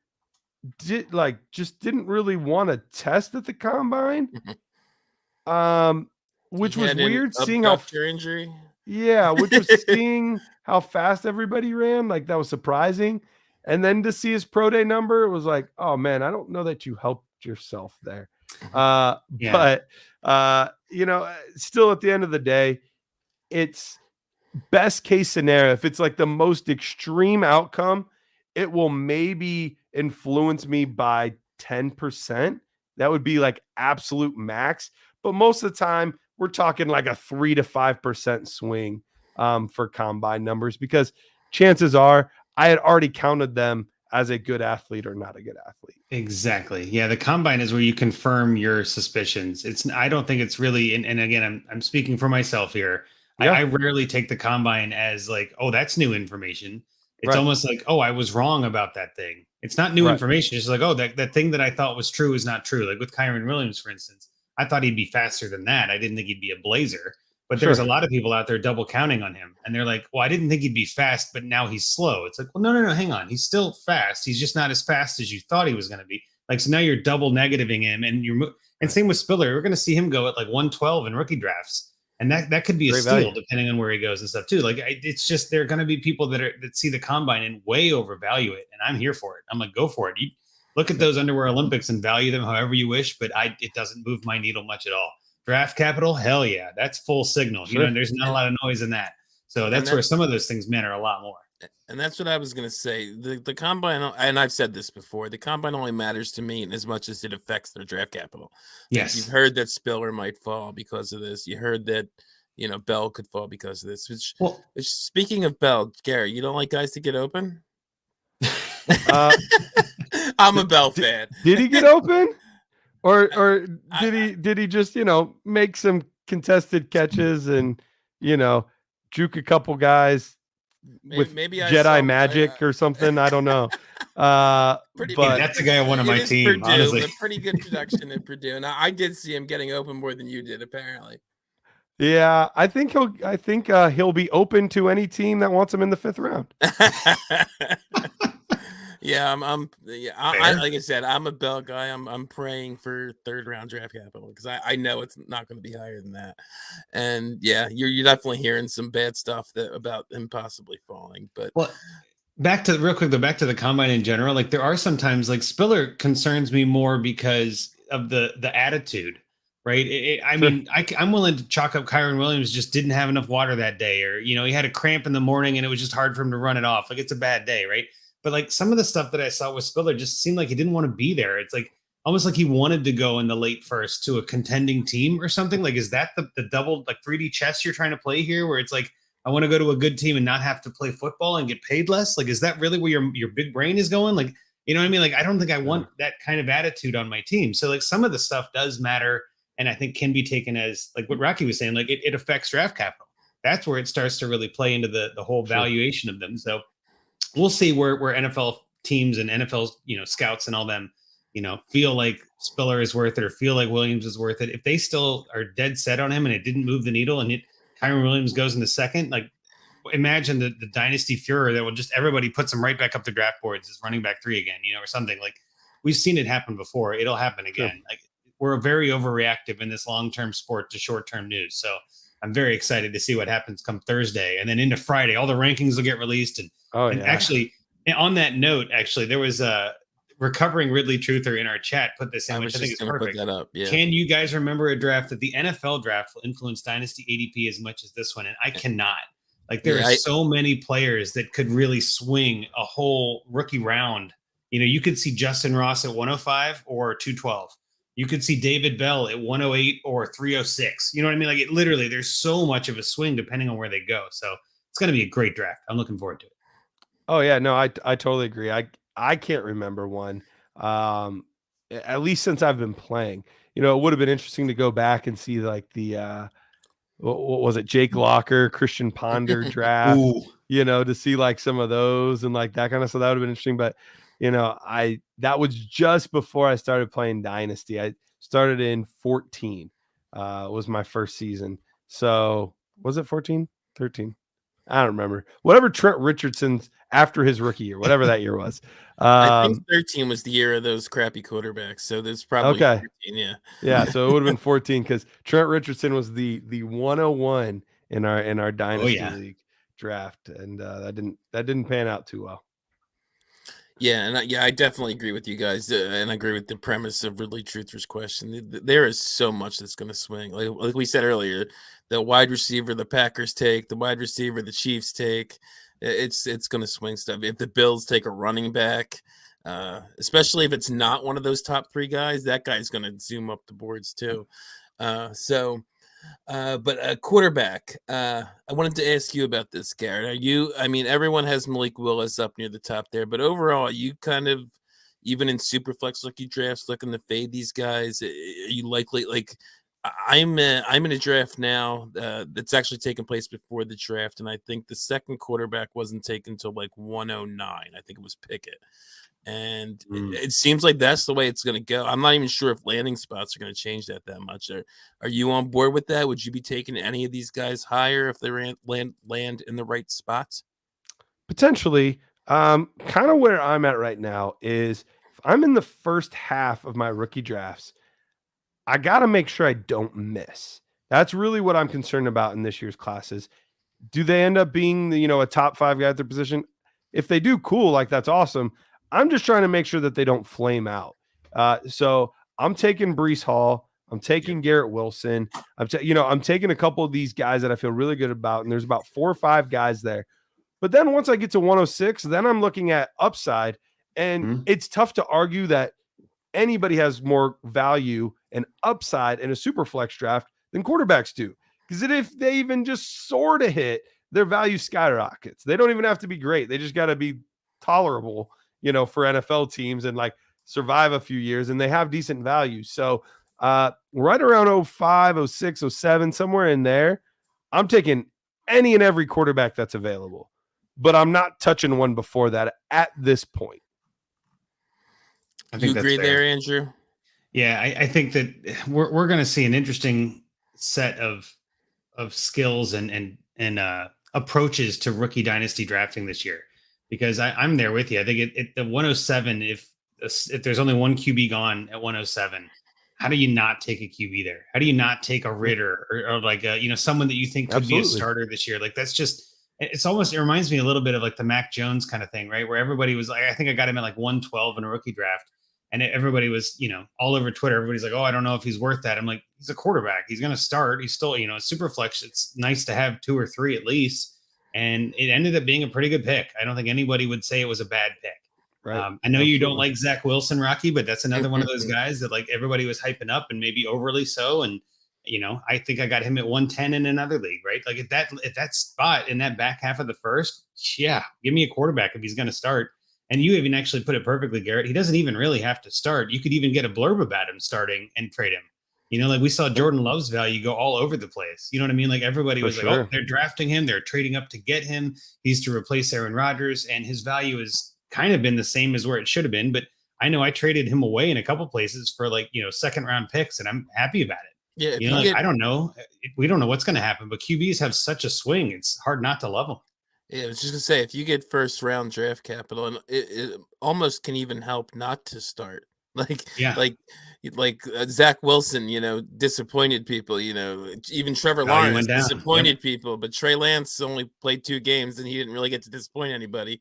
didn't really want to test at the combine. Which was weird seeing how injury. Yeah, which was seeing how fast everybody ran. Like that was surprising. And then to see his pro day number, it was like, oh man, I don't know that you helped yourself there. But still at the end of the day, it's best case scenario. If it's like the most extreme outcome, it will maybe influence me by 10%. That would be like absolute max. But most of the time, we're talking like a 3 to 5% swing for combine numbers because chances are I had already counted them as a good athlete or not a good athlete. Exactly. Yeah. The combine is where you confirm your suspicions. I don't think it's really, and again, I'm speaking for myself here. Yeah. I rarely take the combine as like, oh, that's new information. It's almost like, oh, I was wrong about that thing. It's not new information. It's like, oh, that thing that I thought was true is not true. Like with Kyron Williams, for instance, I thought he'd be faster than that. I didn't think he'd be a blazer. But there's a lot of people out there double counting on him. And they're like, well, I didn't think he'd be fast, but now he's slow. It's like, well, no, hang on. He's still fast. He's just not as fast as you thought he was going to be. Like, so now you're double negativing him. And same with Spiller. We're going to see him go at like 112 in rookie drafts. And that could be a steal depending on where he goes and stuff too. Like it's just, there are going to be people that see the combine and way overvalue it. And I'm here for it. I'm like, go for it. You look at those underwear Olympics and value them however you wish, but it doesn't move my needle much at all. Draft capital, hell yeah, that's full signal. Sure. There's not a lot of noise in that. So that's where some of those things matter a lot more. And that's what I was going to say. The combine, and I've said this before, the combine only matters to me in as much as it affects their draft capital. Yes. You've heard that Spiller might fall because of this. You heard that, Bell could fall because of this. Which speaking of Bell, Gary, you don't like guys to get open? I'm a Bell fan. Did he get open? Or did he just, make some contested catches and, juke a couple guys with maybe Jedi magic or something? I don't know. But that's a guy on one of my team. Honestly, a pretty good production at Purdue, and I did see him getting open more than you did, apparently. Yeah, I think he'll be open to any team that wants him in the 5th round. Yeah, I like I said, I'm a Bell guy. I'm praying for 3rd round draft capital because I know it's not going to be higher than that. And yeah, you're definitely hearing some bad stuff about him possibly falling. But back to the combine in general. Like there are sometimes like Spiller concerns me more because of the attitude, right? I'm willing to chalk up Kyron Williams just didn't have enough water that day, or he had a cramp in the morning and it was just hard for him to run it off. Like it's a bad day, right? But like some of the stuff that I saw with Spiller just seemed like he didn't want to be there. It's like almost like he wanted to go in the late first to a contending team or something. Like, is that the double like 3D chess you're trying to play here, where it's like, I want to go to a good team and not have to play football and get paid less? Like, is that really where your big brain is going? Like, you know what I mean? Like, I don't think I want that kind of attitude on my team. So like some of the stuff does matter, and I think can be taken as like what Rocky was saying, like it affects draft capital. That's where it starts to really play into the whole valuation of them. So we'll see where NFL teams and NFL, scouts and all them feel like Spiller is worth it or feel like Williams is worth it. If they still are dead set on him and it didn't move the needle and Kyron Williams goes in the second, like imagine the dynasty furor that will just everybody puts him right back up the draft boards as running back 3 again, or something. Like we've seen it happen before. It'll happen again. Sure. Like we're very overreactive in this long-term sport to short-term news. So I'm very excited to see what happens come Thursday and then into Friday. All the rankings will get released. And actually, on that note, there was a recovering Ridley Truther in our chat put this in, which I think is perfect. Put that up. Yeah. Can you guys remember a draft that the NFL draft will influence dynasty ADP as much as this one? And I cannot. Like there are so many players that could really swing a whole rookie round. You could see Justin Ross at 105 or 212. You could see David Bell at 108 or 306. You know what I mean? Like it literally, there's so much of a swing depending on where they go. So it's going to be a great draft. I'm looking forward to it. Oh yeah, no, I totally agree. I can't remember one, at least since I've been playing. It would have been interesting to go back and see like the what was it, Jake Locker, Christian Ponder draft, to see like some of those and like that kind of stuff. That would have been interesting. But that was just before I started playing Dynasty. I started in 14, was my first season. So was it 14, 13? I don't remember. Whatever Trent Richardson's after his rookie year, whatever that year was. I think 13 was the year of those crappy quarterbacks. So there's probably 14, yeah. Yeah, so it would have been 14 because Trent Richardson was the 101 in our Dynasty League draft, and that didn't pan out too well. Yeah, and I definitely agree with you guys, and I agree with the premise of Ridley Truther's question. There is so much that's going to swing. Like we said earlier, the wide receiver the Packers take, the wide receiver the Chiefs take, it's going to swing stuff. If the Bills take a running back, especially if it's not one of those top 3 guys, that guy's going to zoom up the boards too. But a quarterback, I wanted to ask you about this, Garrett. Everyone has Malik Willis up near the top there, but overall, are you kind of, even in super flex rookie drafts, looking to fade these guys? Are you likely, like, I'm in a draft now that's actually taking place before the draft, and I think the second quarterback wasn't taken until like 109. I think it was Pickett. And it seems like that's the way it's going to go. I'm not even sure if landing spots are going to change that much. Are you on board with that? Would you be taking any of these guys higher if they land in the right spots? Potentially. Kind of where I'm at right now is if I'm in the first half of my rookie drafts, I got to make sure I don't miss. That's really what I'm concerned about in this year's classes. Do they end up being a top 5 guy at their position? If they do, cool. Like that's awesome. I'm just trying to make sure that they don't flame out. So I'm taking Breece Hall. I'm taking Garrett Wilson. I'm taking a couple of these guys that I feel really good about, and there's about 4 or 5 guys there. But then once I get to 106, then I'm looking at upside, and it's tough to argue that anybody has more value and upside in a super flex draft than quarterbacks do. Because if they even just sort of hit, their value skyrockets. They don't even have to be great. They just got to be tolerable, for NFL teams and like survive a few years, and they have decent value. So right around 05, 06, 07, somewhere in there, I'm taking any and every quarterback that's available, but I'm not touching one before that at this point. I think you agree there, Andrew? Yeah, I think that we're going to see an interesting set of skills and approaches to rookie dynasty drafting this year. Because I'm there with you. I think the 107, if there's only one QB gone at 107, how do you not take a QB there? How do you not take a Ritter or like someone that you think could be a starter this year? Like that's just, it reminds me a little bit of like the Mac Jones kind of thing, right? Where everybody was like, I think I got him at like 112 in a rookie draft, and everybody was all over Twitter. Everybody's like, oh, I don't know if he's worth that. I'm like, he's a quarterback. He's going to start. He's still a super flex. It's nice to have 2 or 3 at least. And it ended up being a pretty good pick. I don't think anybody would say it was a bad pick. Right. I know you don't like Zach Wilson, Rocky, but that's another one of those guys that like everybody was hyping up and maybe overly so. And, I think I got him at 110 in another league, right? Like at that spot in that back half of the first, yeah, give me a quarterback if he's going to start. And you even actually put it perfectly, Garrett. He doesn't even really have to start. You could even get a blurb about him starting and trade him. Like we saw Jordan Love's value go all over the place. You know what I mean? Like everybody was like, oh, they're drafting him. They're trading up to get him. He's to replace Aaron Rodgers. And his value has kind of been the same as where it should have been. But I know I traded him away in a couple places for second round picks, and I'm happy about it. Yeah, I don't know. We don't know what's going to happen, but QBs have such a swing. It's hard not to love them. Yeah, I was just gonna say, if you get first round draft capital, and it almost can even help not to start. Like, Yeah. like Zach Wilson, disappointed people. Even Trevor Value Lawrence went down. disappointed Yep. people, but Trey Lance only played 2 games, and he didn't really get to disappoint anybody.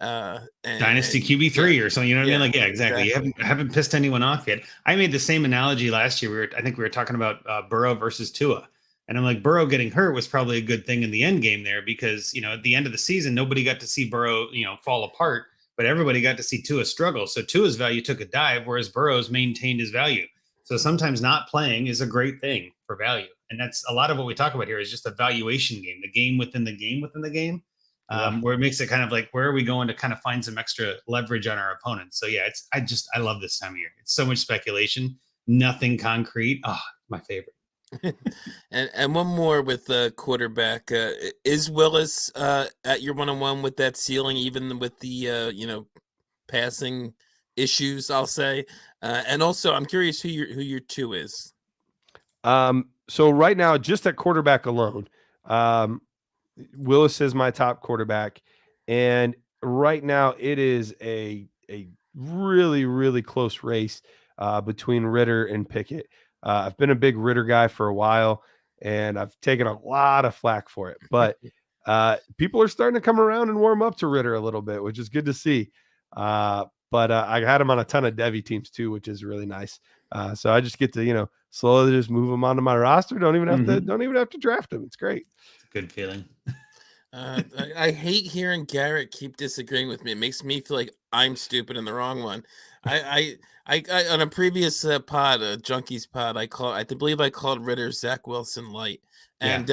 Dynasty QB3 or something, you know what I mean? Like, yeah, exactly. You haven't pissed anyone off yet. I made the same analogy last year. I think we were talking about Burrow versus Tua. And I'm like, Burrow getting hurt was probably a good thing in the end game there because, at the end of the season, nobody got to see Burrow, fall apart, but everybody got to see Tua struggle. So Tua's value took a dive, whereas Burrow's maintained his value. So sometimes not playing is a great thing for value. And that's a lot of what we talk about here is just a valuation game, the game within the game within the game, where it makes it kind of like, where are we going to kind of find some extra leverage on our opponents? So yeah, I love this time of year. It's so much speculation, nothing concrete. Oh, my favorite. and one more with the quarterback. Is Willis at your 1-on-1 with that ceiling, even with the passing issues, I'll say. And also, I'm curious who your 2 is. So right now, just at quarterback alone, Willis is my top quarterback, and right now it is a really, really close race between Ritter and Pickett. I've been a big Ritter guy for a while, and I've taken a lot of flack for it. But people are starting to come around and warm up to Ritter a little bit, which is good to see. But I had him on a ton of Devy teams too, which is really nice. So I just get to slowly just move him onto my roster. Don't even have to draft him. It's great. It's a good feeling. I hate hearing Garrett keep disagreeing with me. It makes me feel like I'm stupid and the wrong one. I on a previous pod, a Junkies pod, I believe I called Ritter Zach Wilson light. And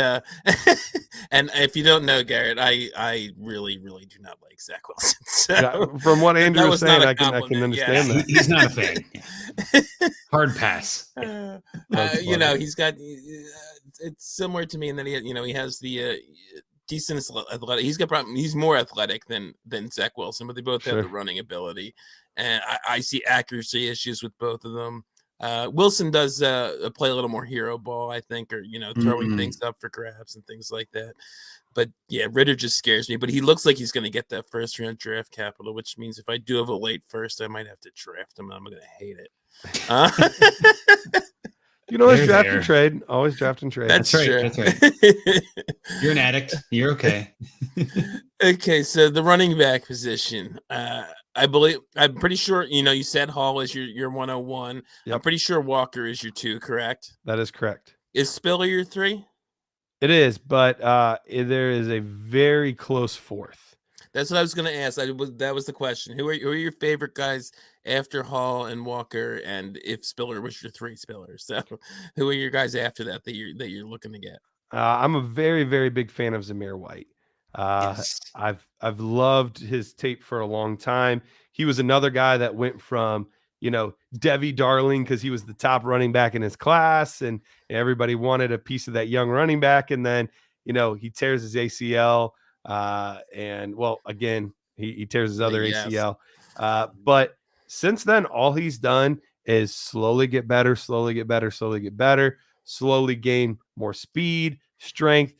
and if you don't know, Garrett, I really, really do not like Zach Wilson. So, from what Andrew was saying, I can understand that. He's not a fan. Hard pass. He's got it's similar to me in that he has the decent athletic. He's more athletic than Zach Wilson, but they both have the running ability, and I see accuracy issues with both of them. Wilson does play a little more hero ball, I think, or throwing things up for grabs and things like that. But yeah, Ritter just scares me. But he looks like he's going to get that first round draft capital, which means if I do have a late first, I might have to draft him. I'm going to hate it. Always draft and trade. Always draft and trade. That's right. That's right. You're an addict. You're okay. Okay, so the running back position. I'm pretty sure, you said Hall is your 101. Yep. I'm pretty sure Walker is your 2, correct? That is correct. Is Spiller your 3? It is, but there is a very close 4th. That's what I was going to ask. That was the question. Who are your favorite guys after Hall and Walker? And if Spiller was your 3 Spiller, so who are your guys after that you're looking to get? I'm a very, very big fan of Zamir White. Yes. I've loved his tape for a long time. He was another guy that went from Debbie Darling because he was the top running back in his class, and everybody wanted a piece of that young running back. And then he tears his ACL. And well, again, he tears his other ACL. But since then, all he's done is slowly get better, slowly gain more speed, strength.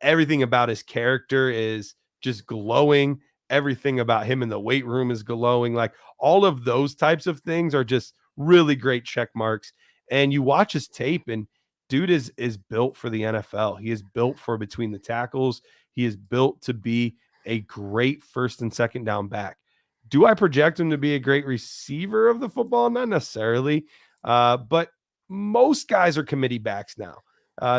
Everything about his character is just glowing. Everything about him in the weight room is glowing. Like all of those types of things are just really great check marks. And you watch his tape, and dude is built for the NFL. He is built for between the tackles. He is built to be a great first and second down back. Do I project him to be a great receiver of the football? Not necessarily, but most guys are committee backs now.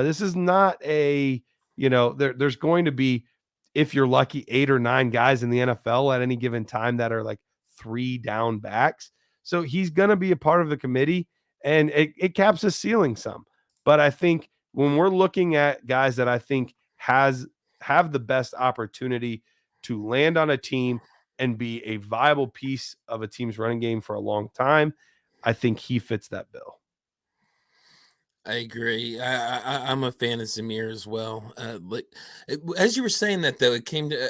This is not a, there's going to be, if you're lucky, 8 or 9 guys in the NFL at any given time that are like 3 down backs. So he's going to be a part of the committee, and it caps his ceiling some. But I think when we're looking at guys that I think have the best opportunity to land on a team and be a viable piece of a team's running game for a long time, I think he fits that bill. I agree. I'm a fan of Zamir as well. As you were saying that, though, it came to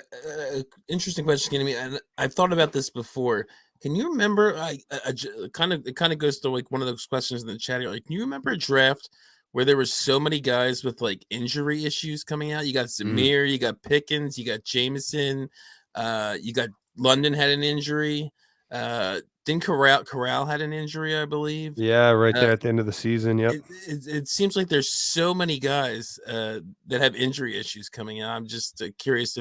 an interesting question to me, and I've thought about this before. Can you remember? It kind of goes to like one of those questions in the chat here. Like, can you remember a draft where there were so many guys with like injury issues coming out? You got Zamir, you got Pickens, you got Jameson, you got London had an injury. Didn't Corral had an injury, I believe. Yeah, right there at the end of the season. Yep. It seems like there's so many guys that have injury issues coming out. I'm just curious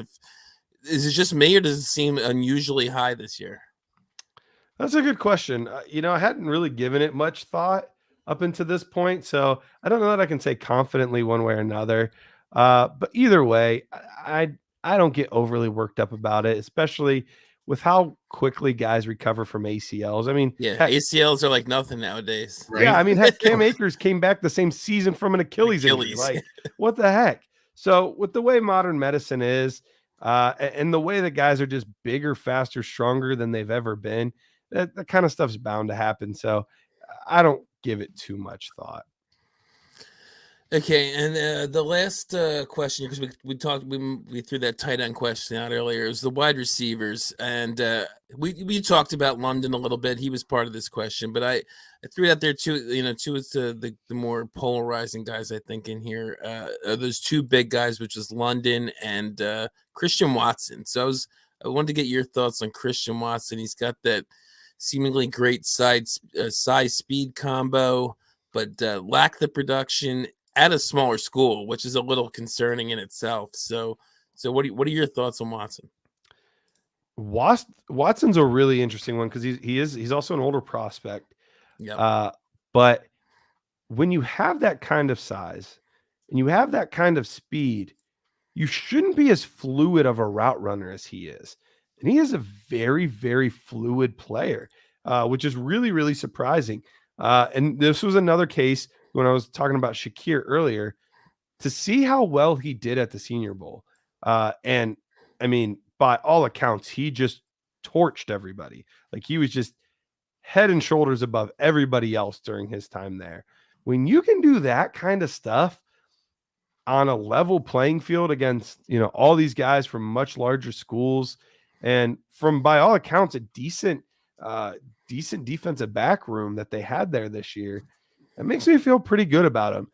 is it just me or does it seem unusually high this year? That's a good question. I hadn't really given it much thought up until this point, so I don't know that I can say confidently one way or another. But either way, I don't get overly worked up about it, especially with how quickly guys recover from ACLs. I mean, yeah, heck, ACLs are like nothing nowadays. Right? yeah, I mean, heck, Cam Akers came back the same season from an Achilles injury. Like, what the heck? So with the way modern medicine is, and the way that guys are just bigger, faster, stronger than they've ever been, that kind of stuff's bound to happen. So I don't give it too much thought. Okay, and the last question, because we threw that tight end question out earlier, is the wide receivers, and we talked about London a little bit. He was part of this question, but I threw it out there too. Two is the more polarizing guys I think in here. Those two big guys, which is London and Christian Watson. So I wanted to get your thoughts on Christian Watson. He's got that seemingly great size speed combo, but lack the production at a smaller school, which is a little concerning in itself. So what are your thoughts on Watson? Watson's a really interesting one because he's also an older prospect. Yeah. But when you have that kind of size and you have that kind of speed, you shouldn't be as fluid of a route runner as he is. And he is a very, very fluid player, which is really, really surprising. And this was another case when I was talking about Shakir earlier, to see how well he did at the Senior Bowl. And I mean, by all accounts, he just torched everybody. Like, he was just head and shoulders above everybody else during his time there. When you can do that kind of stuff on a level playing field against, all these guys from much larger schools and from, by all accounts, a decent defensive back room that they had there this year, it makes me feel pretty good about him.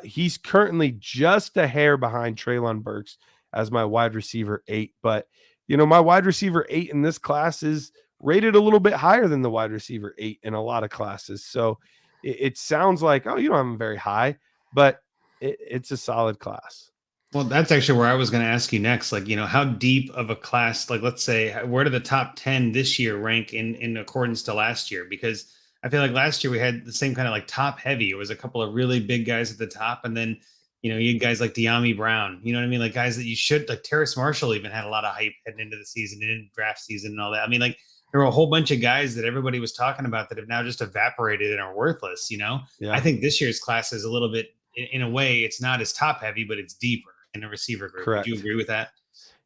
He's currently just a hair behind Treylon Burks as my wide receiver 8. But, my wide receiver 8 in this class is rated a little bit higher than the wide receiver 8 in a lot of classes. So it sounds like, you don't have him very high, but it's a solid class. Well, that's actually where I was going to ask you next. Like, how deep of a class, like, let's say, where do the top 10 this year rank in accordance to last year? Because I feel like last year we had the same kind of like top heavy. It was a couple of really big guys at the top. And then, you had guys like De'Ami Brown, you know what I mean? Like guys that you should, like Terrace Marshall even had a lot of hype heading into the season and in draft season and all that. I mean, like there were a whole bunch of guys that everybody was talking about that have now just evaporated and are worthless, Yeah. I think this year's class is a little bit, in a way, it's not as top heavy, but it's deeper in the receiver group. Correct. Would you agree with that?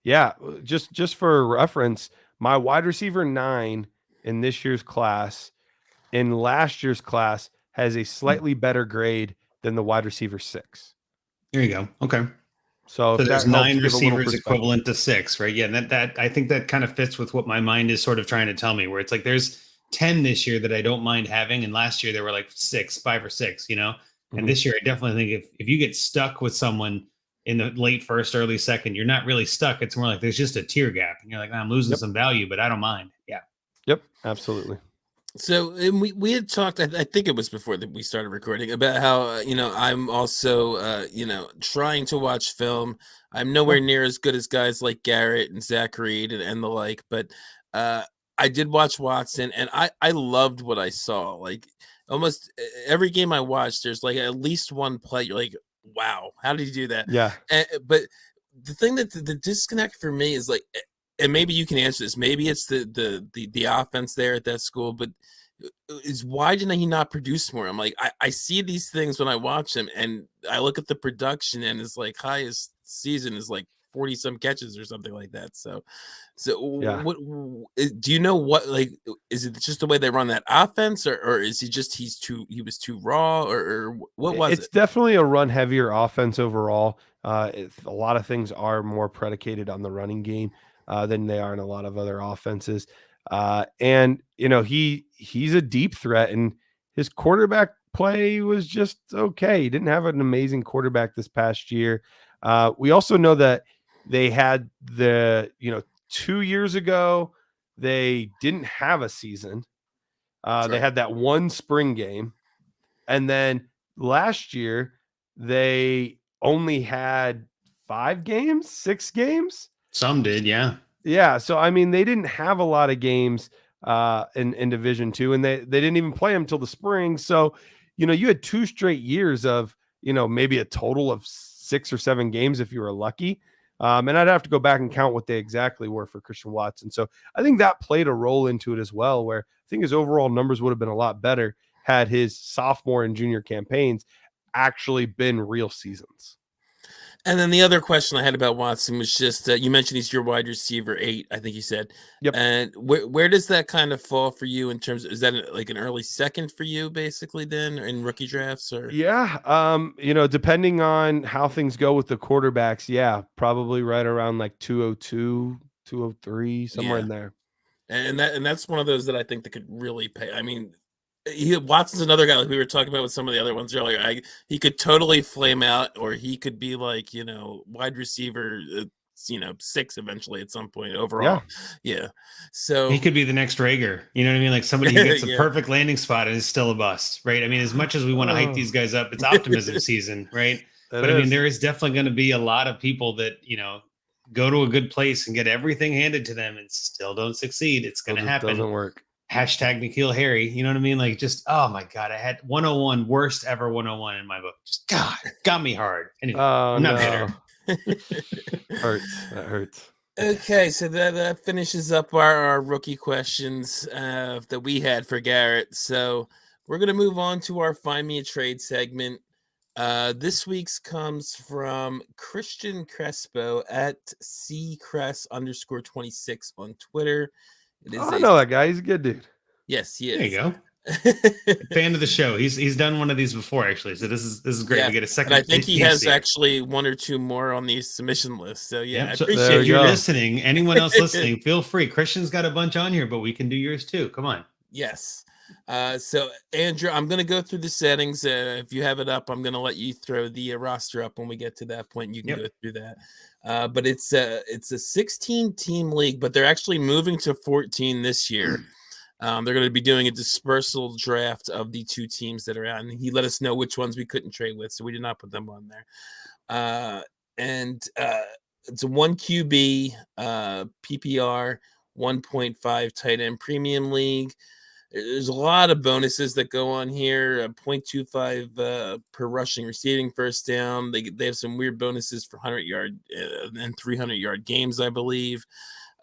Yeah. Just for reference, my wide receiver 9 in this year's class, in last year's class, has a slightly better grade than the wide receiver 6. There you go. Okay. So there's 9 receivers equivalent to 6, right? Yeah. And that I think that kind of fits with what my mind is sort of trying to tell me, where it's like there's 10 this year that I don't mind having. And last year there were like 5 or 6, And this year I definitely think if you get stuck with someone in the late first, early second, you're not really stuck. It's more like there's just a tier gap. And you're like, I'm losing some value, but I don't mind. Yeah. Yep. Absolutely. So, and we had talked, I think it was before that we started recording, about how, I'm also, trying to watch film. I'm nowhere near as good as guys like Garrett and Zach Reed and the like, but I did watch Watson and I loved what I saw. Like almost every game I watched, there's like at least one play. You're like, wow, how did he do that? Yeah. But the thing that the disconnect for me is like, and maybe you can answer this. Maybe it's the offense there at that school, but is why didn't he not produce more? I'm like, I see these things when I watch him, and I look at the production, and it's like highest season is like 40 some catches or something like that. So yeah. What do you know? What, like, is it just the way they run that offense, or is he just he was too raw, or what was it? It's definitely a run heavier offense overall. A lot of things are more predicated on the running game than they are in a lot of other offenses. And he's a deep threat, and his quarterback play was just okay. He didn't have an amazing quarterback this past year. We also know that they had 2 years ago, they didn't have a season. They had that one spring game. And then last year, they only had 5 games, 6 games. Some did, yeah. Yeah. So, I mean, they didn't have a lot of games in Division II, and they didn't even play them till the spring. So, you had 2 straight years of, maybe a total of 6 or 7 games if you were lucky. And I'd have to go back and count what they exactly were for Christian Watson. So I think that played a role into it as well, where I think his overall numbers would have been a lot better had his sophomore and junior campaigns actually been real seasons. And then the other question I had about Watson was just, you mentioned he's your wide receiver 8, I think you said. Yep. And where does that kind of fall for you in terms of, is that like an early second for you basically then in rookie drafts? Or Yeah. Depending on how things go with the quarterbacks, yeah, probably right around like 202, 203, somewhere in there. And that's one of those that I think that could really pay. I mean, Watson's another guy like we were talking about with some of the other ones earlier. He could totally flame out, or he could be like, wide receiver, 6 eventually at some point overall. Yeah. So he could be the next Rager. You know what I mean? Like somebody who gets a perfect landing spot and is still a bust, right? I mean, as much as we want to hype these guys up, it's optimism season, right? But I mean, there is definitely going to be a lot of people that, go to a good place and get everything handed to them and still don't succeed. It's going to happen. Doesn't work. Hashtag N'Keal Harry. You know what I mean? Like just, oh my God, I had 101, worst ever 101 in my book. Just God, got me hard. Anyway, I'm not bitter. Hurts. That hurts. Okay, so that finishes up our rookie questions that we had for Garrett. So we're going to move on to our Find Me a Trade segment. This week's comes from Christian Crespo at @ccress_26 on Twitter. I know that guy. He's a good dude. Yes, he is. There you go. Fan of the show. He's done one of these before, actually. So this is great. We get a second. And I think he has actually 1 or 2 more on the submission list. So I so appreciate if you're listening. Anyone else listening, feel free. Christian's got a bunch on here, but we can do yours too. Come on. Yes. So Andrew, I'm going to go through the settings. If you have it up, I'm going to let you throw the roster up when we get to that point. You can go through that. But it's a 16 team league, but they're actually moving to 14 this year. They're going to be doing a dispersal draft of the 2 teams that are out, and he let us know which ones we couldn't trade with, so we did not put them on there. And it's a 1 QB PPR 1.5 tight end premium league. There's a lot of bonuses that go on here. 0.25 per rushing receiving first down. They have some weird bonuses for 100-yard and 300-yard games, I believe.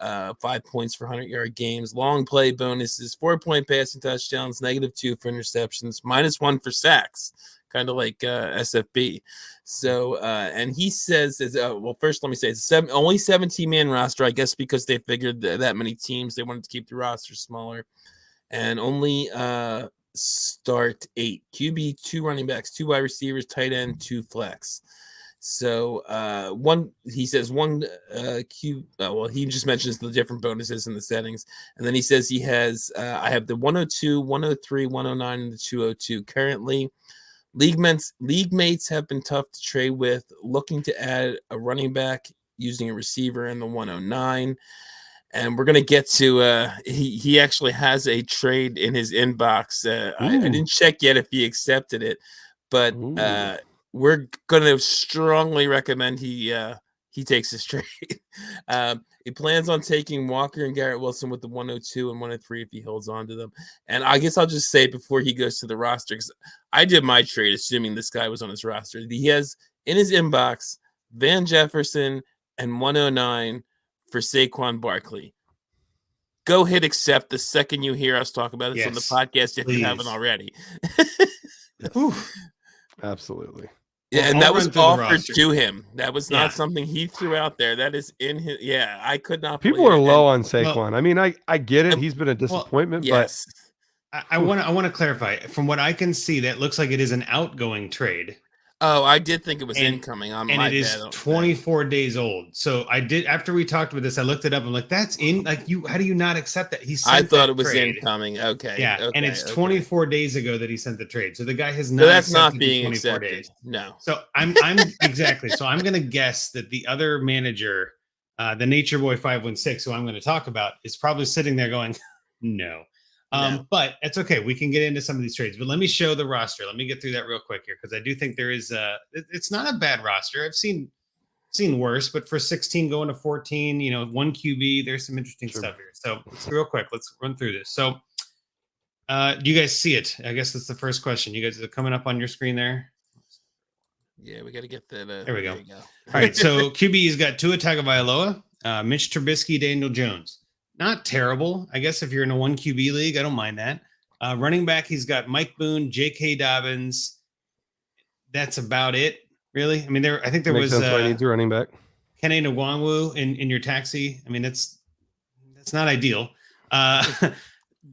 5 points for 100-yard games. Long play bonuses. 4-point passing touchdowns. -2 for interceptions. -1 for sacks. Kind of like SFB. So, and he says, well, first let me say, it's only 17-man roster, I guess, because they figured that many teams, they wanted to keep the roster smaller. And only start 8 QB, 2 running backs, 2 wide receivers, tight end, 2 flex. So he says he just mentions the different bonuses in the settings, and then he says he has I have the 102, 103, 109, and the 202 currently. League mates have been tough to trade with, looking to add a running back using a receiver in the 109. And we're going to get to he actually has a trade in his inbox. I didn't check yet if he accepted it, but we're going to strongly recommend he takes this trade. He plans on taking Walker and Garrett Wilson with the 102 and 103 if he holds on to them. And I guess I'll just say before he goes to the roster, because I did my trade assuming this guy was on his roster. He has in his inbox Van Jefferson and 109 for Saquon Barkley. Go hit accept the second you hear us talk about this on the podcast if you haven't already. Absolutely. Yeah, and that was offered to him. That was not something he threw out there. That is in his. Yeah, I could not. People are low on Saquon. I mean, I get it. He's been a disappointment, yes. But I want to clarify. From what I can see, that looks like it is an outgoing trade. Oh, I did think it was And- incoming on and my it is bad. 24 days old. So I did, after we talked about this, I looked it up. I'm like, that's in, like, you, how do you not accept that? He I sent thought that it was trade. incoming. Okay. Yeah, Okay, and it's okay. 24 days ago that he sent the trade. So the guy has So not that's accepted not being in 24 accepted. days. No. So I'm exactly. So I'm gonna guess that the other manager, the Nature Boy 516, who I'm going to talk about, is probably sitting there going, no. No. But it's okay. We can get into some of these trades. But let me show the roster. Let me get through that real quick here, because I do think there is it's not a bad roster. I've seen worse, but for 16 going to 14, you know, one QB, there's some interesting Sure. stuff here. So real quick, let's run through this. So do you guys see it? I guess that's the first question. You guys are coming up on your screen there. Yeah, we got to get that. There we go. There you go. All right, so QB's got Tua Tagovailoa, Mitch Trubisky, Daniel Jones. Not terrible, I guess. If you're in a one QB league, I don't mind that. Running back, he's got Mike Boone, J.K. Dobbins. That's about it, really. I mean, I think there Makes was sense why he needs a running back. Kenny Nwangwu in your taxi. I mean, that's not ideal.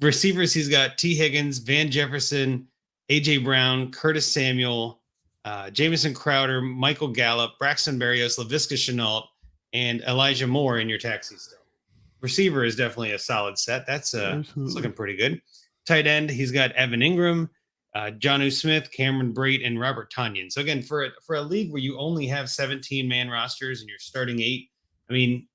Receivers, he's got T. Higgins, Van Jefferson, A.J. Brown, Curtis Samuel, Jamison Crowder, Michael Gallup, Braxton Berrios, Laviska Shenault, and Elijah Moore in your taxi still. Receiver is definitely a solid set. That's looking pretty good. Tight end, he's got Evan Ingram, Jonnu Smith, Cameron Brate, and Robert Tonyan. So again, for a league where you only have 17-man rosters and you're starting 8, I mean,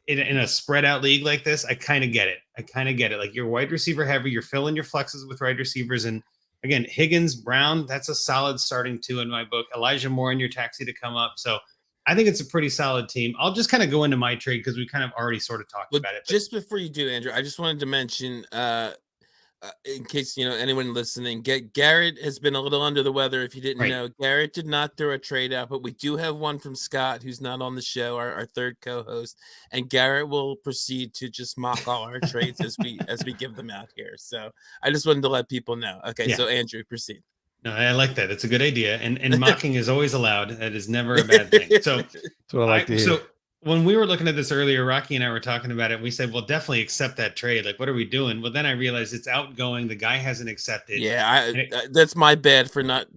in a spread out league like this, I kind of get it. Like, you're wide receiver heavy, you're filling your flexes with wide receivers, and again, Higgins, Brown, that's a solid starting 2 in my book. Elijah Moore in your taxi to come up. So I think it's a pretty solid team. I'll just kind of go into my trade because we kind of already sort of talked about it. Just before you do, Andrew, I just wanted to mention, in case anyone listening, Garrett has been a little under the weather. If you didn't know, Garrett did not throw a trade out, but we do have one from Scott, who's not on the show, our third co-host, and Garrett will proceed to just mock all our trades as we give them out here. So I just wanted to let people know. Okay, so Andrew, proceed. No, I like that. It's a good idea, and mocking is always allowed. That is never a bad thing. So That's what I like to hear. So when we were looking at this earlier, Rocky and I were talking about it. We said, well, definitely accept that trade. Like, what are we doing? Well, then I realized it's outgoing. The guy hasn't accepted. Yeah, that's my bad for not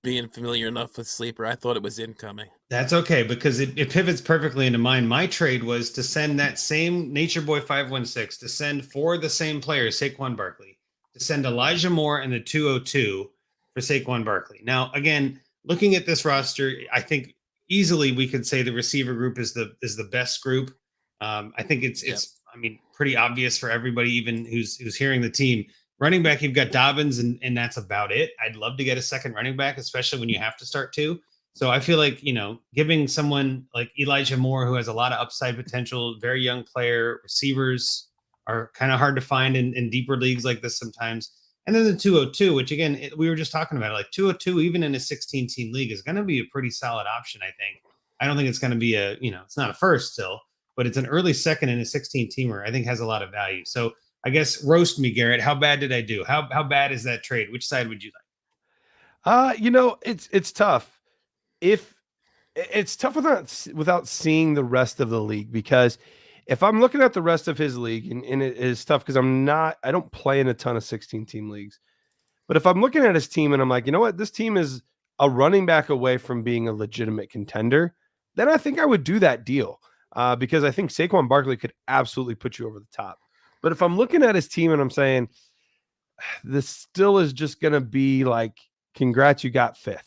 being familiar enough with Sleeper. I thought it was incoming. That's okay, because it pivots perfectly into mine. My trade was to send that same Nature Boy 516 to send for the same player, Saquon Barkley, to send Elijah Moore and the 202 for Saquon Barkley. Now, again, looking at this roster, I think easily we could say the receiver group is the best group. I think it's I mean, pretty obvious for everybody, even who's hearing the team. Running back, you've got Dobbins, and that's about it. I'd love to get a second running back, especially when you have to start 2. So I feel like, giving someone like Elijah Moore, who has a lot of upside potential, very young player, receivers are kind of hard to find in deeper leagues like this sometimes. And then the 202, which again, we were just talking about, like 202, even in a 16-team league, is going to be a pretty solid option, I think. I don't think it's going to be it's not a first still, but it's an early second in a 16-teamer. I think has a lot of value. So I guess roast me, Garrett. How bad did I do? How bad is that trade? Which side would you like? It's tough. It's tough without seeing the rest of the league, because if I'm looking at the rest of his league, and it is tough because I don't play in a ton of 16-team leagues, but if I'm looking at his team and I'm like, you know what, this team is a running back away from being a legitimate contender, then I think I would do that deal, because I think Saquon Barkley could absolutely put you over the top. But if I'm looking at his team and I'm saying, this still is just going to be like, congrats, you got 5th.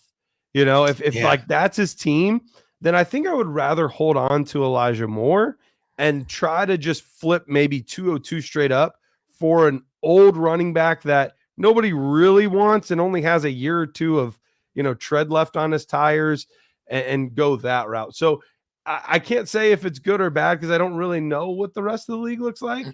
If like that's his team, then I think I would rather hold on to Elijah Moore and try to just flip maybe 202 straight up for an old running back that nobody really wants and only has a year or 2 of, tread left on his tires, and go that route. So I can't say if it's good or bad because I don't really know what the rest of the league looks like,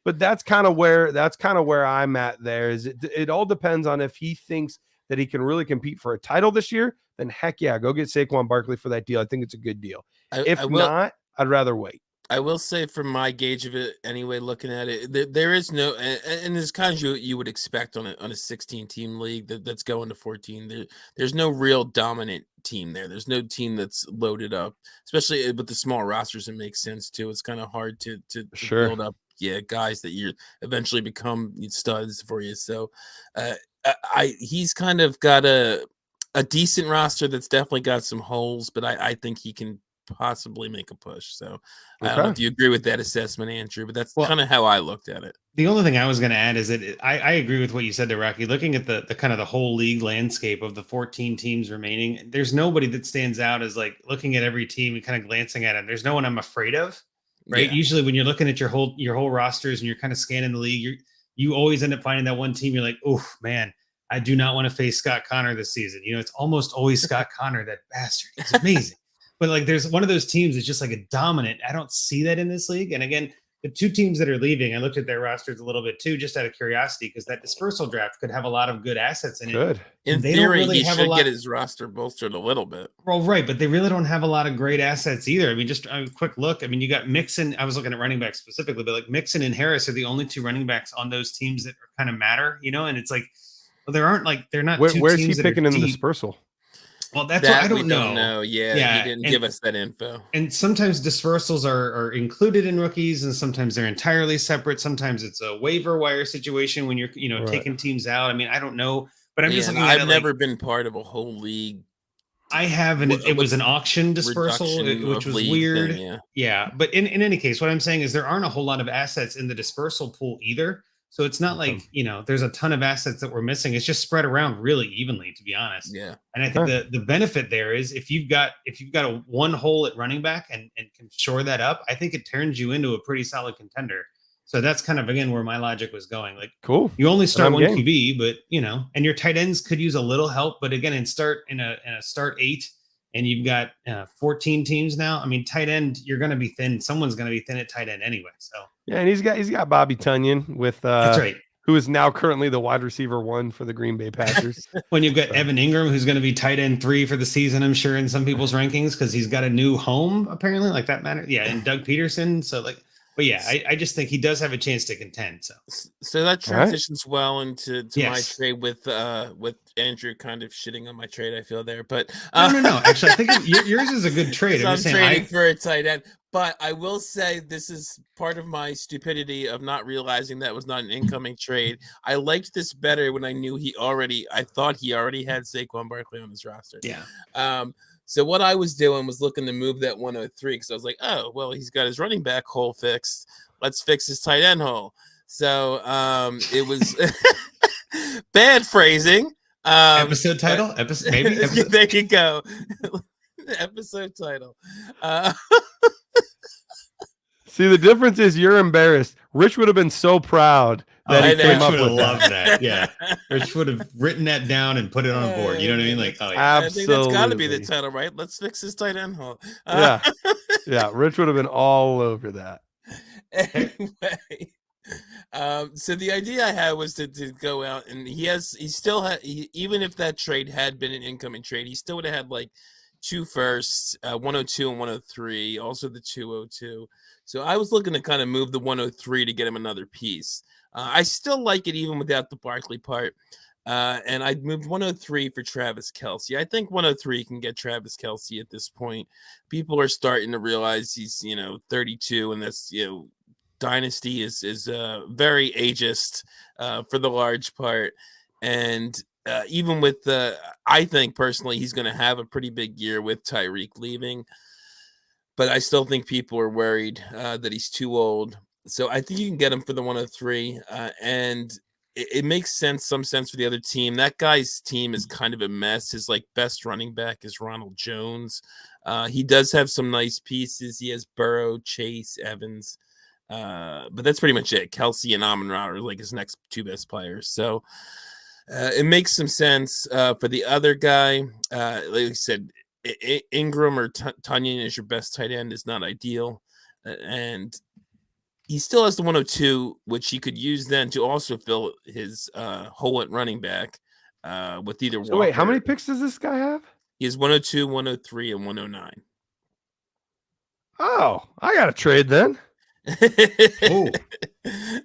but that's kind of where I'm at there. It all depends on if he thinks that he can really compete for a title this year, then heck yeah, go get Saquon Barkley for that deal. I think it's a good deal. If not, I'd rather wait. I will say, from my gauge of it anyway, looking at it, there is no, and there's kind of you would expect on a 16-team league that's going to 14. There's no real dominant team there. There's no team that's loaded up, especially with the small rosters. It makes sense too. It's kind of hard to build up, guys that you eventually become studs for you. So, he's kind of got a decent roster that's definitely got some holes, but I think he can possibly make a push. So I don't know if you agree with that assessment, Andrew, but that's kind of how I looked at it. The only thing I was going to add is that I agree with what you said there, Rocky. Looking at the kind of the whole league landscape of the 14 teams remaining, there's nobody that stands out as like looking at every team and kind of glancing at them. There's no one I'm afraid of, right? Yeah. Usually when you're looking at your whole rosters and you're kind of scanning the league, you always end up finding that one team you're like, oh man, I do not want to face Scott Connor this season. You know, it's almost always Scott Connor, that bastard. He's amazing. But like there's one of those teams that's just like a dominant. I don't see that in this league. And again, the two teams that are leaving, I looked at their rosters a little bit too, just out of curiosity, because that dispersal draft could have a lot of good assets in it. Good. In theory, he should get his roster bolstered a little bit. Well, right, but they really don't have a lot of great assets either. I mean, just a quick look. I mean, you got Mixon. I was looking at running backs specifically, but like Mixon and Harris are the only two running backs on those teams that are kind of matter, you know. And it's like, well, they're not. Where's he picking in the dispersal? Well, that's what I don't know. Yeah, he didn't give us that info. And sometimes dispersals are included in rookies, and sometimes they're entirely separate. Sometimes it's a waiver wire situation when you're taking teams out. I mean, I don't know, but I'm just looking at I've never been part of a whole league. I have, and it was an auction dispersal, which was weird. Yeah, but in any case, what I'm saying is there aren't a whole lot of assets in the dispersal pool either. So it's not like, there's a ton of assets that we're missing. It's just spread around really evenly, to be honest. Yeah. And I think the benefit there is if you've got a one hole at running back and can shore that up, I think it turns you into a pretty solid contender. So that's kind of, again, where my logic was going. Like, cool. You only start one QB, but and your tight ends could use a little help. But again, in a start 8, and you've got 14 teams now. I mean, tight end, you're going to be thin. Someone's going to be thin at tight end anyway. So yeah, and he's got Bobby Tunyon with that's right, who is now currently the wide receiver 1 for the Green Bay Packers. When you've got Evan Ingram, who's going to be tight end 3 for the season, I'm sure in some people's rankings because he's got a new home apparently. Like that matters. Yeah, and Doug Peterson. So like. But yeah, I just think he does have a chance to contend. So that transitions well into my trade with Andrew kind of shitting on my trade. I feel there, but no. Actually, I think yours is a good trade. I'm trading for a tight end, but I will say this is part of my stupidity of not realizing that was not an incoming trade. I liked this better when I knew I thought he already had Saquon Barkley on his roster. Yeah. So what I was doing was looking to move that 103 because I was like, oh, well, he's got his running back hole fixed. Let's fix his tight end hole. So it was bad phrasing. Episode title? Maybe? There you go. Episode title. See, the difference is you're embarrassed. Rich would have been so proud that he came up with loved that. Yeah. Rich would have written that down and put it on a board. You know what I mean? Like, oh, yeah. Absolutely. I think that's got to be the title, right? Let's fix his tight end hole. Yeah. Rich would have been all over that. Anyway, so the idea I had was to go out, and even if that trade had been an incoming trade, he still would have had like 2 firsts, 102 and 103, also the 202. So I was looking to kind of move the 103 to get him another piece. I still like it even without the Barkley part. And I moved 103 for Travis Kelce. I think 103 can get Travis Kelce at this point. People are starting to realize he's, 32, and that's, Dynasty is very ageist for the large part. And even with I think personally he's going to have a pretty big year with Tyreek leaving. But I still think people are worried that he's too old. So I think you can get him for the 103. And it makes some sense for the other team. That guy's team is kind of a mess. His best running back is Ronald Jones. He does have some nice pieces. He has Burrow, Chase, Evans. But that's pretty much it. Kelce and Amon-Ra are his next 2 best players. So it makes some sense for the other guy. Like I said, Ingram or Tunyon as your best tight end is not ideal. And he still has the 102, which he could use then to also fill his hole at running back with either. So wait, how many picks does this guy have? He has 102, 103, and 109. Oh, I got to trade then. Oh,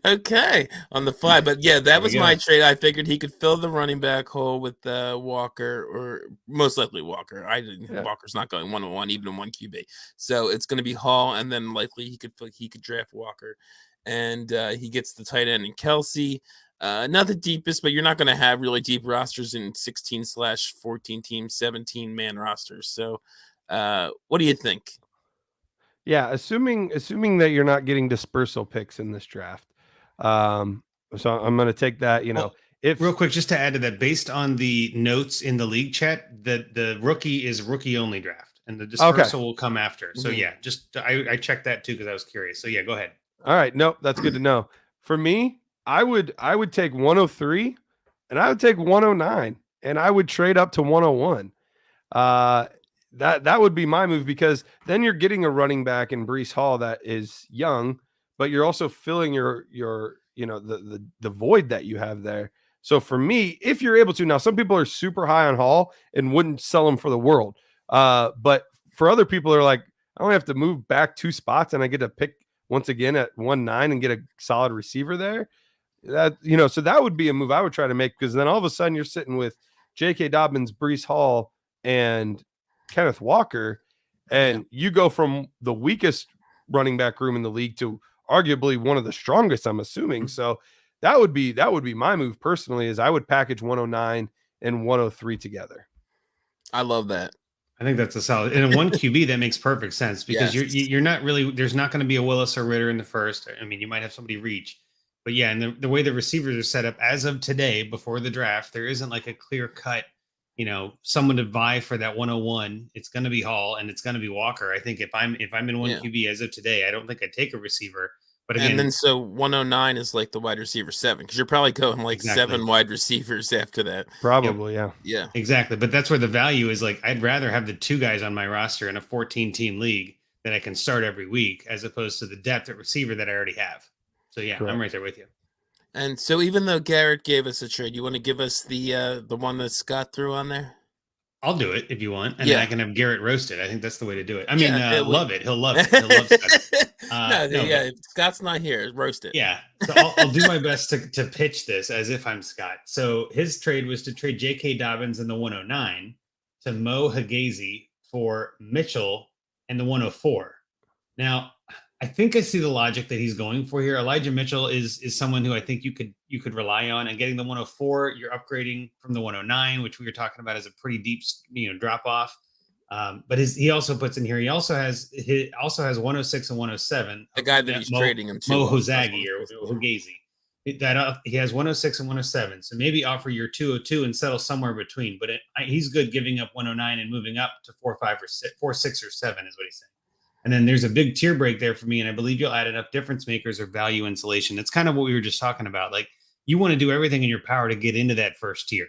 okay, on the fly. But yeah, that was my trade. I figured he could fill the running back hole with Walker, or most likely Walker. Walker's not going 1-on-1 even in 1 QB, so it's going to be Hall, and then likely he could draft Walker, and he gets the tight end in Kelsey. Not the deepest, but you're not going to have really deep rosters in 16/14 team, 17-man rosters. So what do you think? Yeah, assuming that you're not getting dispersal picks in this draft. So I'm going to take that, Well, if real quick, just to add to that, based on the notes in the league chat, the rookie is rookie only draft and the dispersal will come after. So yeah, just I checked that too because I was curious. So yeah, go ahead. All right. Nope. That's good to know. For me, I would take 103 and I would take 109 and I would trade up to 101. That would be my move because then you're getting a running back in Breece Hall that is young, but you're also filling your the void that you have there. So for me, if you're able to, now some people are super high on Hall and wouldn't sell him for the world. But for other people are like, I only have to move back 2 spots and I get to pick once again at 1-9 and get a solid receiver there. That, so that would be a move I would try to make because then all of a sudden you're sitting with J.K. Dobbins, Breece Hall, and Kenneth Walker, and you go from the weakest running back room in the league to arguably one of the strongest, I'm assuming. So that would be my move personally, is I would package 109 and 103 together. I love that. I think that's a solid, and in one QB that makes perfect sense because you're not really, there's not going to be a Willis or Ritter in the first. I mean, you might have somebody reach, but yeah, and the way the receivers are set up as of today before the draft, there isn't like a clear cut, someone to vie for that 101. It's going to be Hall and it's going to be Walker. I think if I'm in one QB as of today, I don't think I'd take a receiver. But again, and then so 109 is like the wide receiver 7 because you're probably going like 7 wide receivers after that. Probably, yeah, exactly. But that's where the value is. Like, I'd rather have the 2 guys on my roster in a 14-team league that I can start every week as opposed to the depth at receiver that I already have. So yeah, correct. I'm right there with you. And so even though Garrett gave us a trade, you want to give us the one that Scott threw on there? I'll do it if you want, and then I can have Garrett roasted. I think that's the way to do it. I mean, love it. He'll love it. He'll love Scott. If Scott's not here, roast it. Yeah, so I'll do my best to pitch this as if I'm Scott. So his trade was to trade J.K. Dobbins in the 109 to Mo Higazi for Mitchell and the 104. Now, I think I see the logic that he's going for here. Elijah Mitchell is someone who I think you could rely on, and getting the 104, you're upgrading from the 109, which we were talking about as a pretty deep, drop off. But he also puts in here. He also has 106 and 107. The guy that he's trading him to, Mo Higazi or Higazi. That he has 106 and 107. So maybe offer your 202 and settle somewhere between. But he's good giving up 109 and moving up to 4, 5, or 6, 4, 6, or 7 is what he's saying. And then there's a big tier break there for me. And I believe you'll add enough difference makers or value insulation. That's kind of what we were just talking about. Like, you want to do everything in your power to get into that first tier.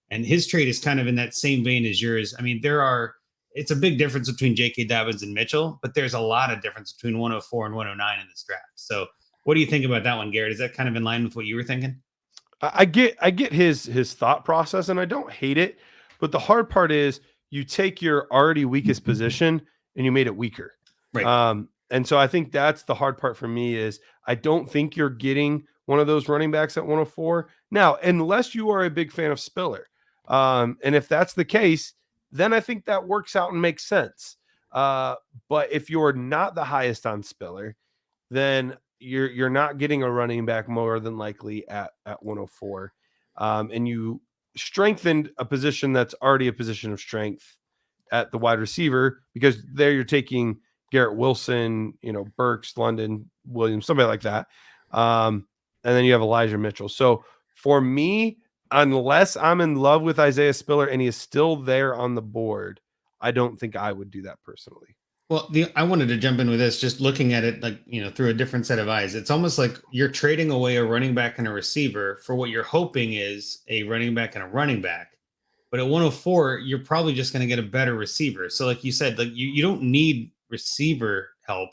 And his trade is kind of in that same vein as yours. I mean, it's a big difference between J.K. Dobbins and Mitchell, but there's a lot of difference between 104 and 109 in this draft. So what do you think about that one, Garrett? Is that kind of in line with what you were thinking? I get his thought process, and I don't hate it. But the hard part is you take your already weakest position and you made it weaker. Right. And so I think that's the hard part for me is I don't think you're getting one of those running backs at 104. Now, unless you are a big fan of Spiller. And if that's the case, then I think that works out and makes sense. But if you're not the highest on Spiller, then you're not getting a running back more than likely at 104. And you strengthened a position that's already a position of strength at the wide receiver, because there you're taking Garrett Wilson, Burks, London, Williams, somebody like that. And then you have Elijah Mitchell. So for me, unless I'm in love with Isaiah Spiller and he is still there on the board, I don't think I would do that personally. Well, I wanted to jump in with this, just looking at it like, through a different set of eyes. It's almost like you're trading away a running back and a receiver for what you're hoping is a running back and a running back. But at 104, you're probably just going to get a better receiver. So like you said, like you don't need receiver help.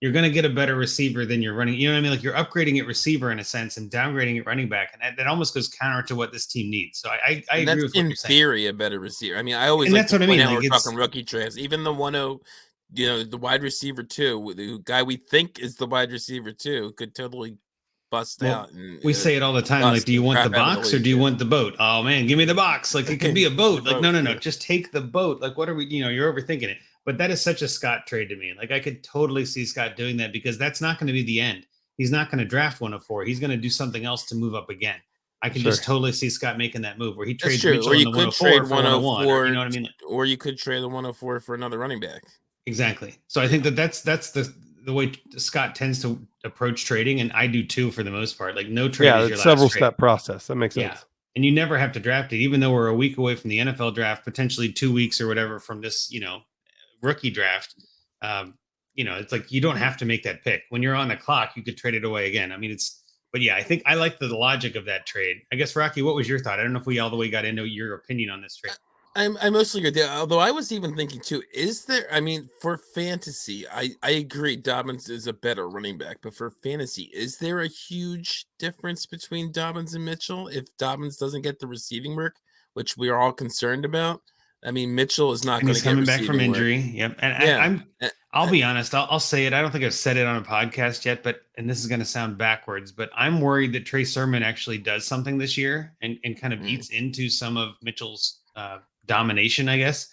You're going to get a better receiver than you're running. You know what I mean? Like, you're upgrading at receiver in a sense and downgrading at running back. And that almost goes counter to what this team needs. So I agree with what you're saying. In theory, a better receiver. I mean, I always, and like, that's what I mean. Like, we're talking rookie drafts, even the 10, the wide receiver 2, the guy we think is the wide receiver 2 could totally bust out. And, we say it all the time. Like, do you want the box or do you want the boat? Oh man, give me the box. Like, it could be a boat. Like, no. Just take the boat. Like, what are we, you're overthinking it. But that is such a Scott trade to me. Like, I could totally see Scott doing that, because that's not going to be the end. he's not going to draft 104. He's going to do something else to move up again. I can just totally see Scott making that move where he trades Mitchell in the 104 for 101. Or, you know what I mean? Or you could trade the 104 for another running back. Exactly. So I think that's the way Scott tends to approach trading, and I do too for the most part. Like no trade is your last several trade. step process. That makes sense. And you never have to draft it, even though we're a week away from the NFL draft, potentially 2 weeks or whatever from this, rookie draft. It's like you don't have to make that pick. When you're on the clock, you could trade it away again. I mean, but yeah, I think I like the logic of that trade. I guess, Rocky, what was your thought? I don't know if we all the way got into your opinion on this trade. I mostly agree. Although I was even thinking too, for fantasy, I agree Dobbins is a better running back, but for fantasy, is there a huge difference between Dobbins and Mitchell if Dobbins doesn't get the receiving work, which we are all concerned about? I mean, Mitchell is not going to get coming back from injury. Work. Yep. And I'll be honest. I'll say it. I don't think I've said it on a podcast yet, and this is going to sound backwards, but I'm worried that Trey Sermon actually does something this year and kind of eats into some of Mitchell's domination, I guess.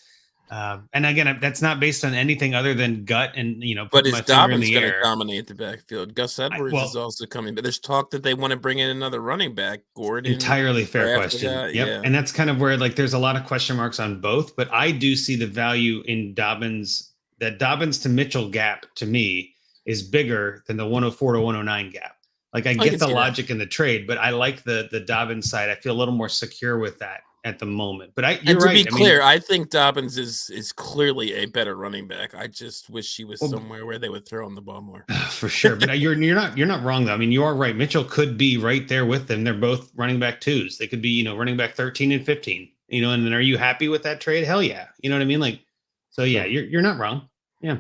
And again, that's not based on anything other than gut and, but is Dobbins going to dominate the backfield? Gus Edwards is also coming, but there's talk that they want to bring in another running back, Gordon. Entirely fair question. Yep. Yeah. And that's kind of where there's a lot of question marks on both, but I do see the value in Dobbins. That Dobbins to Mitchell gap to me is bigger than the 104 to 109 gap. Like I get the logic in the trade, but I like the Dobbins side. I feel a little more secure with that at the moment. But you're right. To be clear, I think Dobbins is clearly a better running back. I just wish he was somewhere where they would throw him the ball more. For sure. But you're not wrong though. I mean, you are right. Mitchell could be right there with them. They're both running back twos. They could be, running back 13 and 15. And then are you happy with that trade? Hell yeah. You know what I mean? Like, so yeah, you're not wrong. Yeah.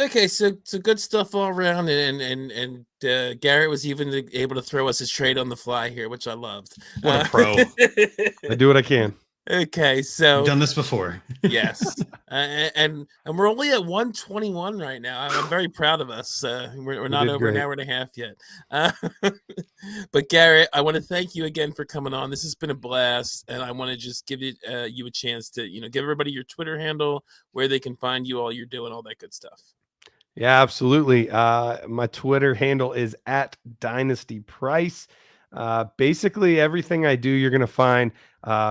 Okay, so good stuff all around, and Garrett was even able to throw us a trade on the fly here, which I loved. What a pro! I do what I can. Okay, so I've done this before. Yes, and we're only at 121 right now. I'm very proud of us. We're not over an hour and a half yet. But Garrett, I want to thank you again for coming on. This has been a blast, and I want to just give you a chance to give everybody your Twitter handle, where they can find you, all you're doing, all that good stuff. Yeah, absolutely. My Twitter handle is at Dynasty Price. Basically everything I do, you're going to find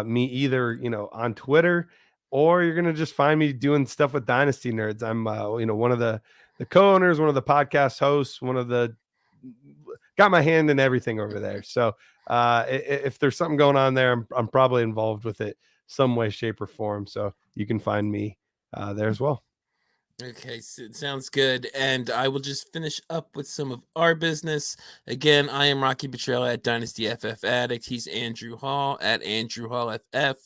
me either, on Twitter, or you're going to just find me doing stuff with Dynasty Nerds. I'm, one of the co-owners, one of the podcast hosts, got my hand in everything over there. So if there's something going on there, I'm probably involved with it some way, shape, or form. So you can find me there as well. Okay, so it sounds good. And I will just finish up with some of our business. Again, I am Rocky Petrella at Dynasty FF Addict. He's Andrew Hall at Andrew Hall FF.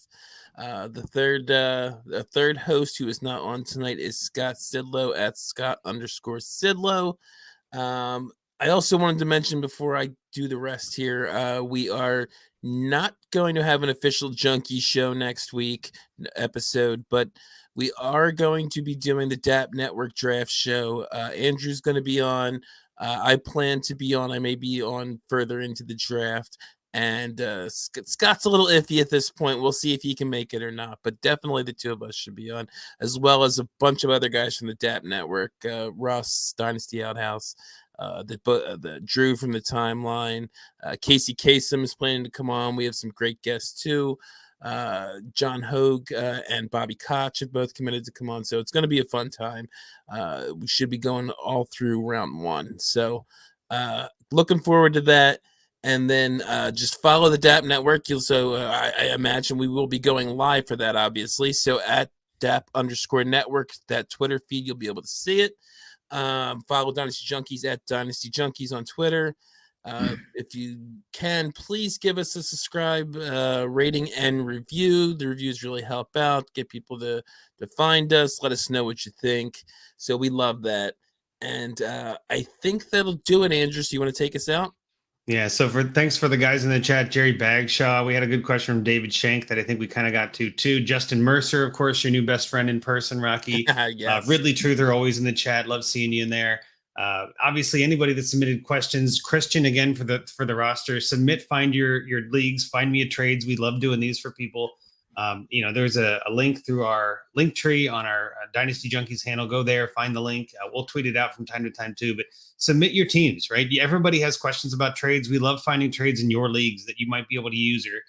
The third host who is not on tonight is Scott Sidlow at Scott_Sidlow. I also wanted to mention before I do the rest here, we are not going to have an official Junkies show next week episode, but we are going to be doing the DAP Network draft show. Andrew's going to be on. I plan to be on. I may be on further into the draft. And Scott's a little iffy at this point. We'll see if he can make it or not. But definitely the two of us should be on, as well as a bunch of other guys from the DAP Network. Russ, Dynasty Outhouse, the Drew from the Timeline. Casey Kasem is planning to come on. We have some great guests too. John Hogue and Bobby Koch have both committed to come on, so it's going to be a fun time. We should be going all through round one, so looking forward to that. And then just follow the DAP Network. I imagine we will be going live for that, obviously. So at DAP_network, that Twitter feed, you'll be able to see it. Follow Dynasty Junkies at Dynasty Junkies on Twitter. If you can, please give us a subscribe, rating, and review. The reviews really help out, get people to find us, let us know what you think. So we love that. And I think that'll do it, Andrew. So you want to take us out? Yeah, so thanks for the guys in the chat. Jerry Bagshaw, we had a good question from David Shank that I think we kind of got to too. Justin Mercer, of course, your new best friend in person, Rocky. Yes. Ridley Truther, always in the chat. Love seeing you in there. Obviously, anybody that submitted questions, Christian, again, for the roster, find your leagues, find me a trades. We love doing these for people. There's a link through our link tree on our Dynasty Junkies handle. Go there, find the link. We'll tweet it out from time to time too, but submit your teams, right? Everybody has questions about trades. We love finding trades in your leagues that you might be able to use or,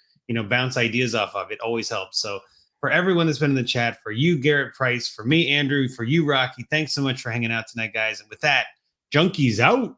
bounce ideas off of. It always helps. So for everyone that's been in the chat, for you, Garret Price, for me, Andrew, for you, Rocky, thanks so much for hanging out tonight, guys. And with that, Junkies out.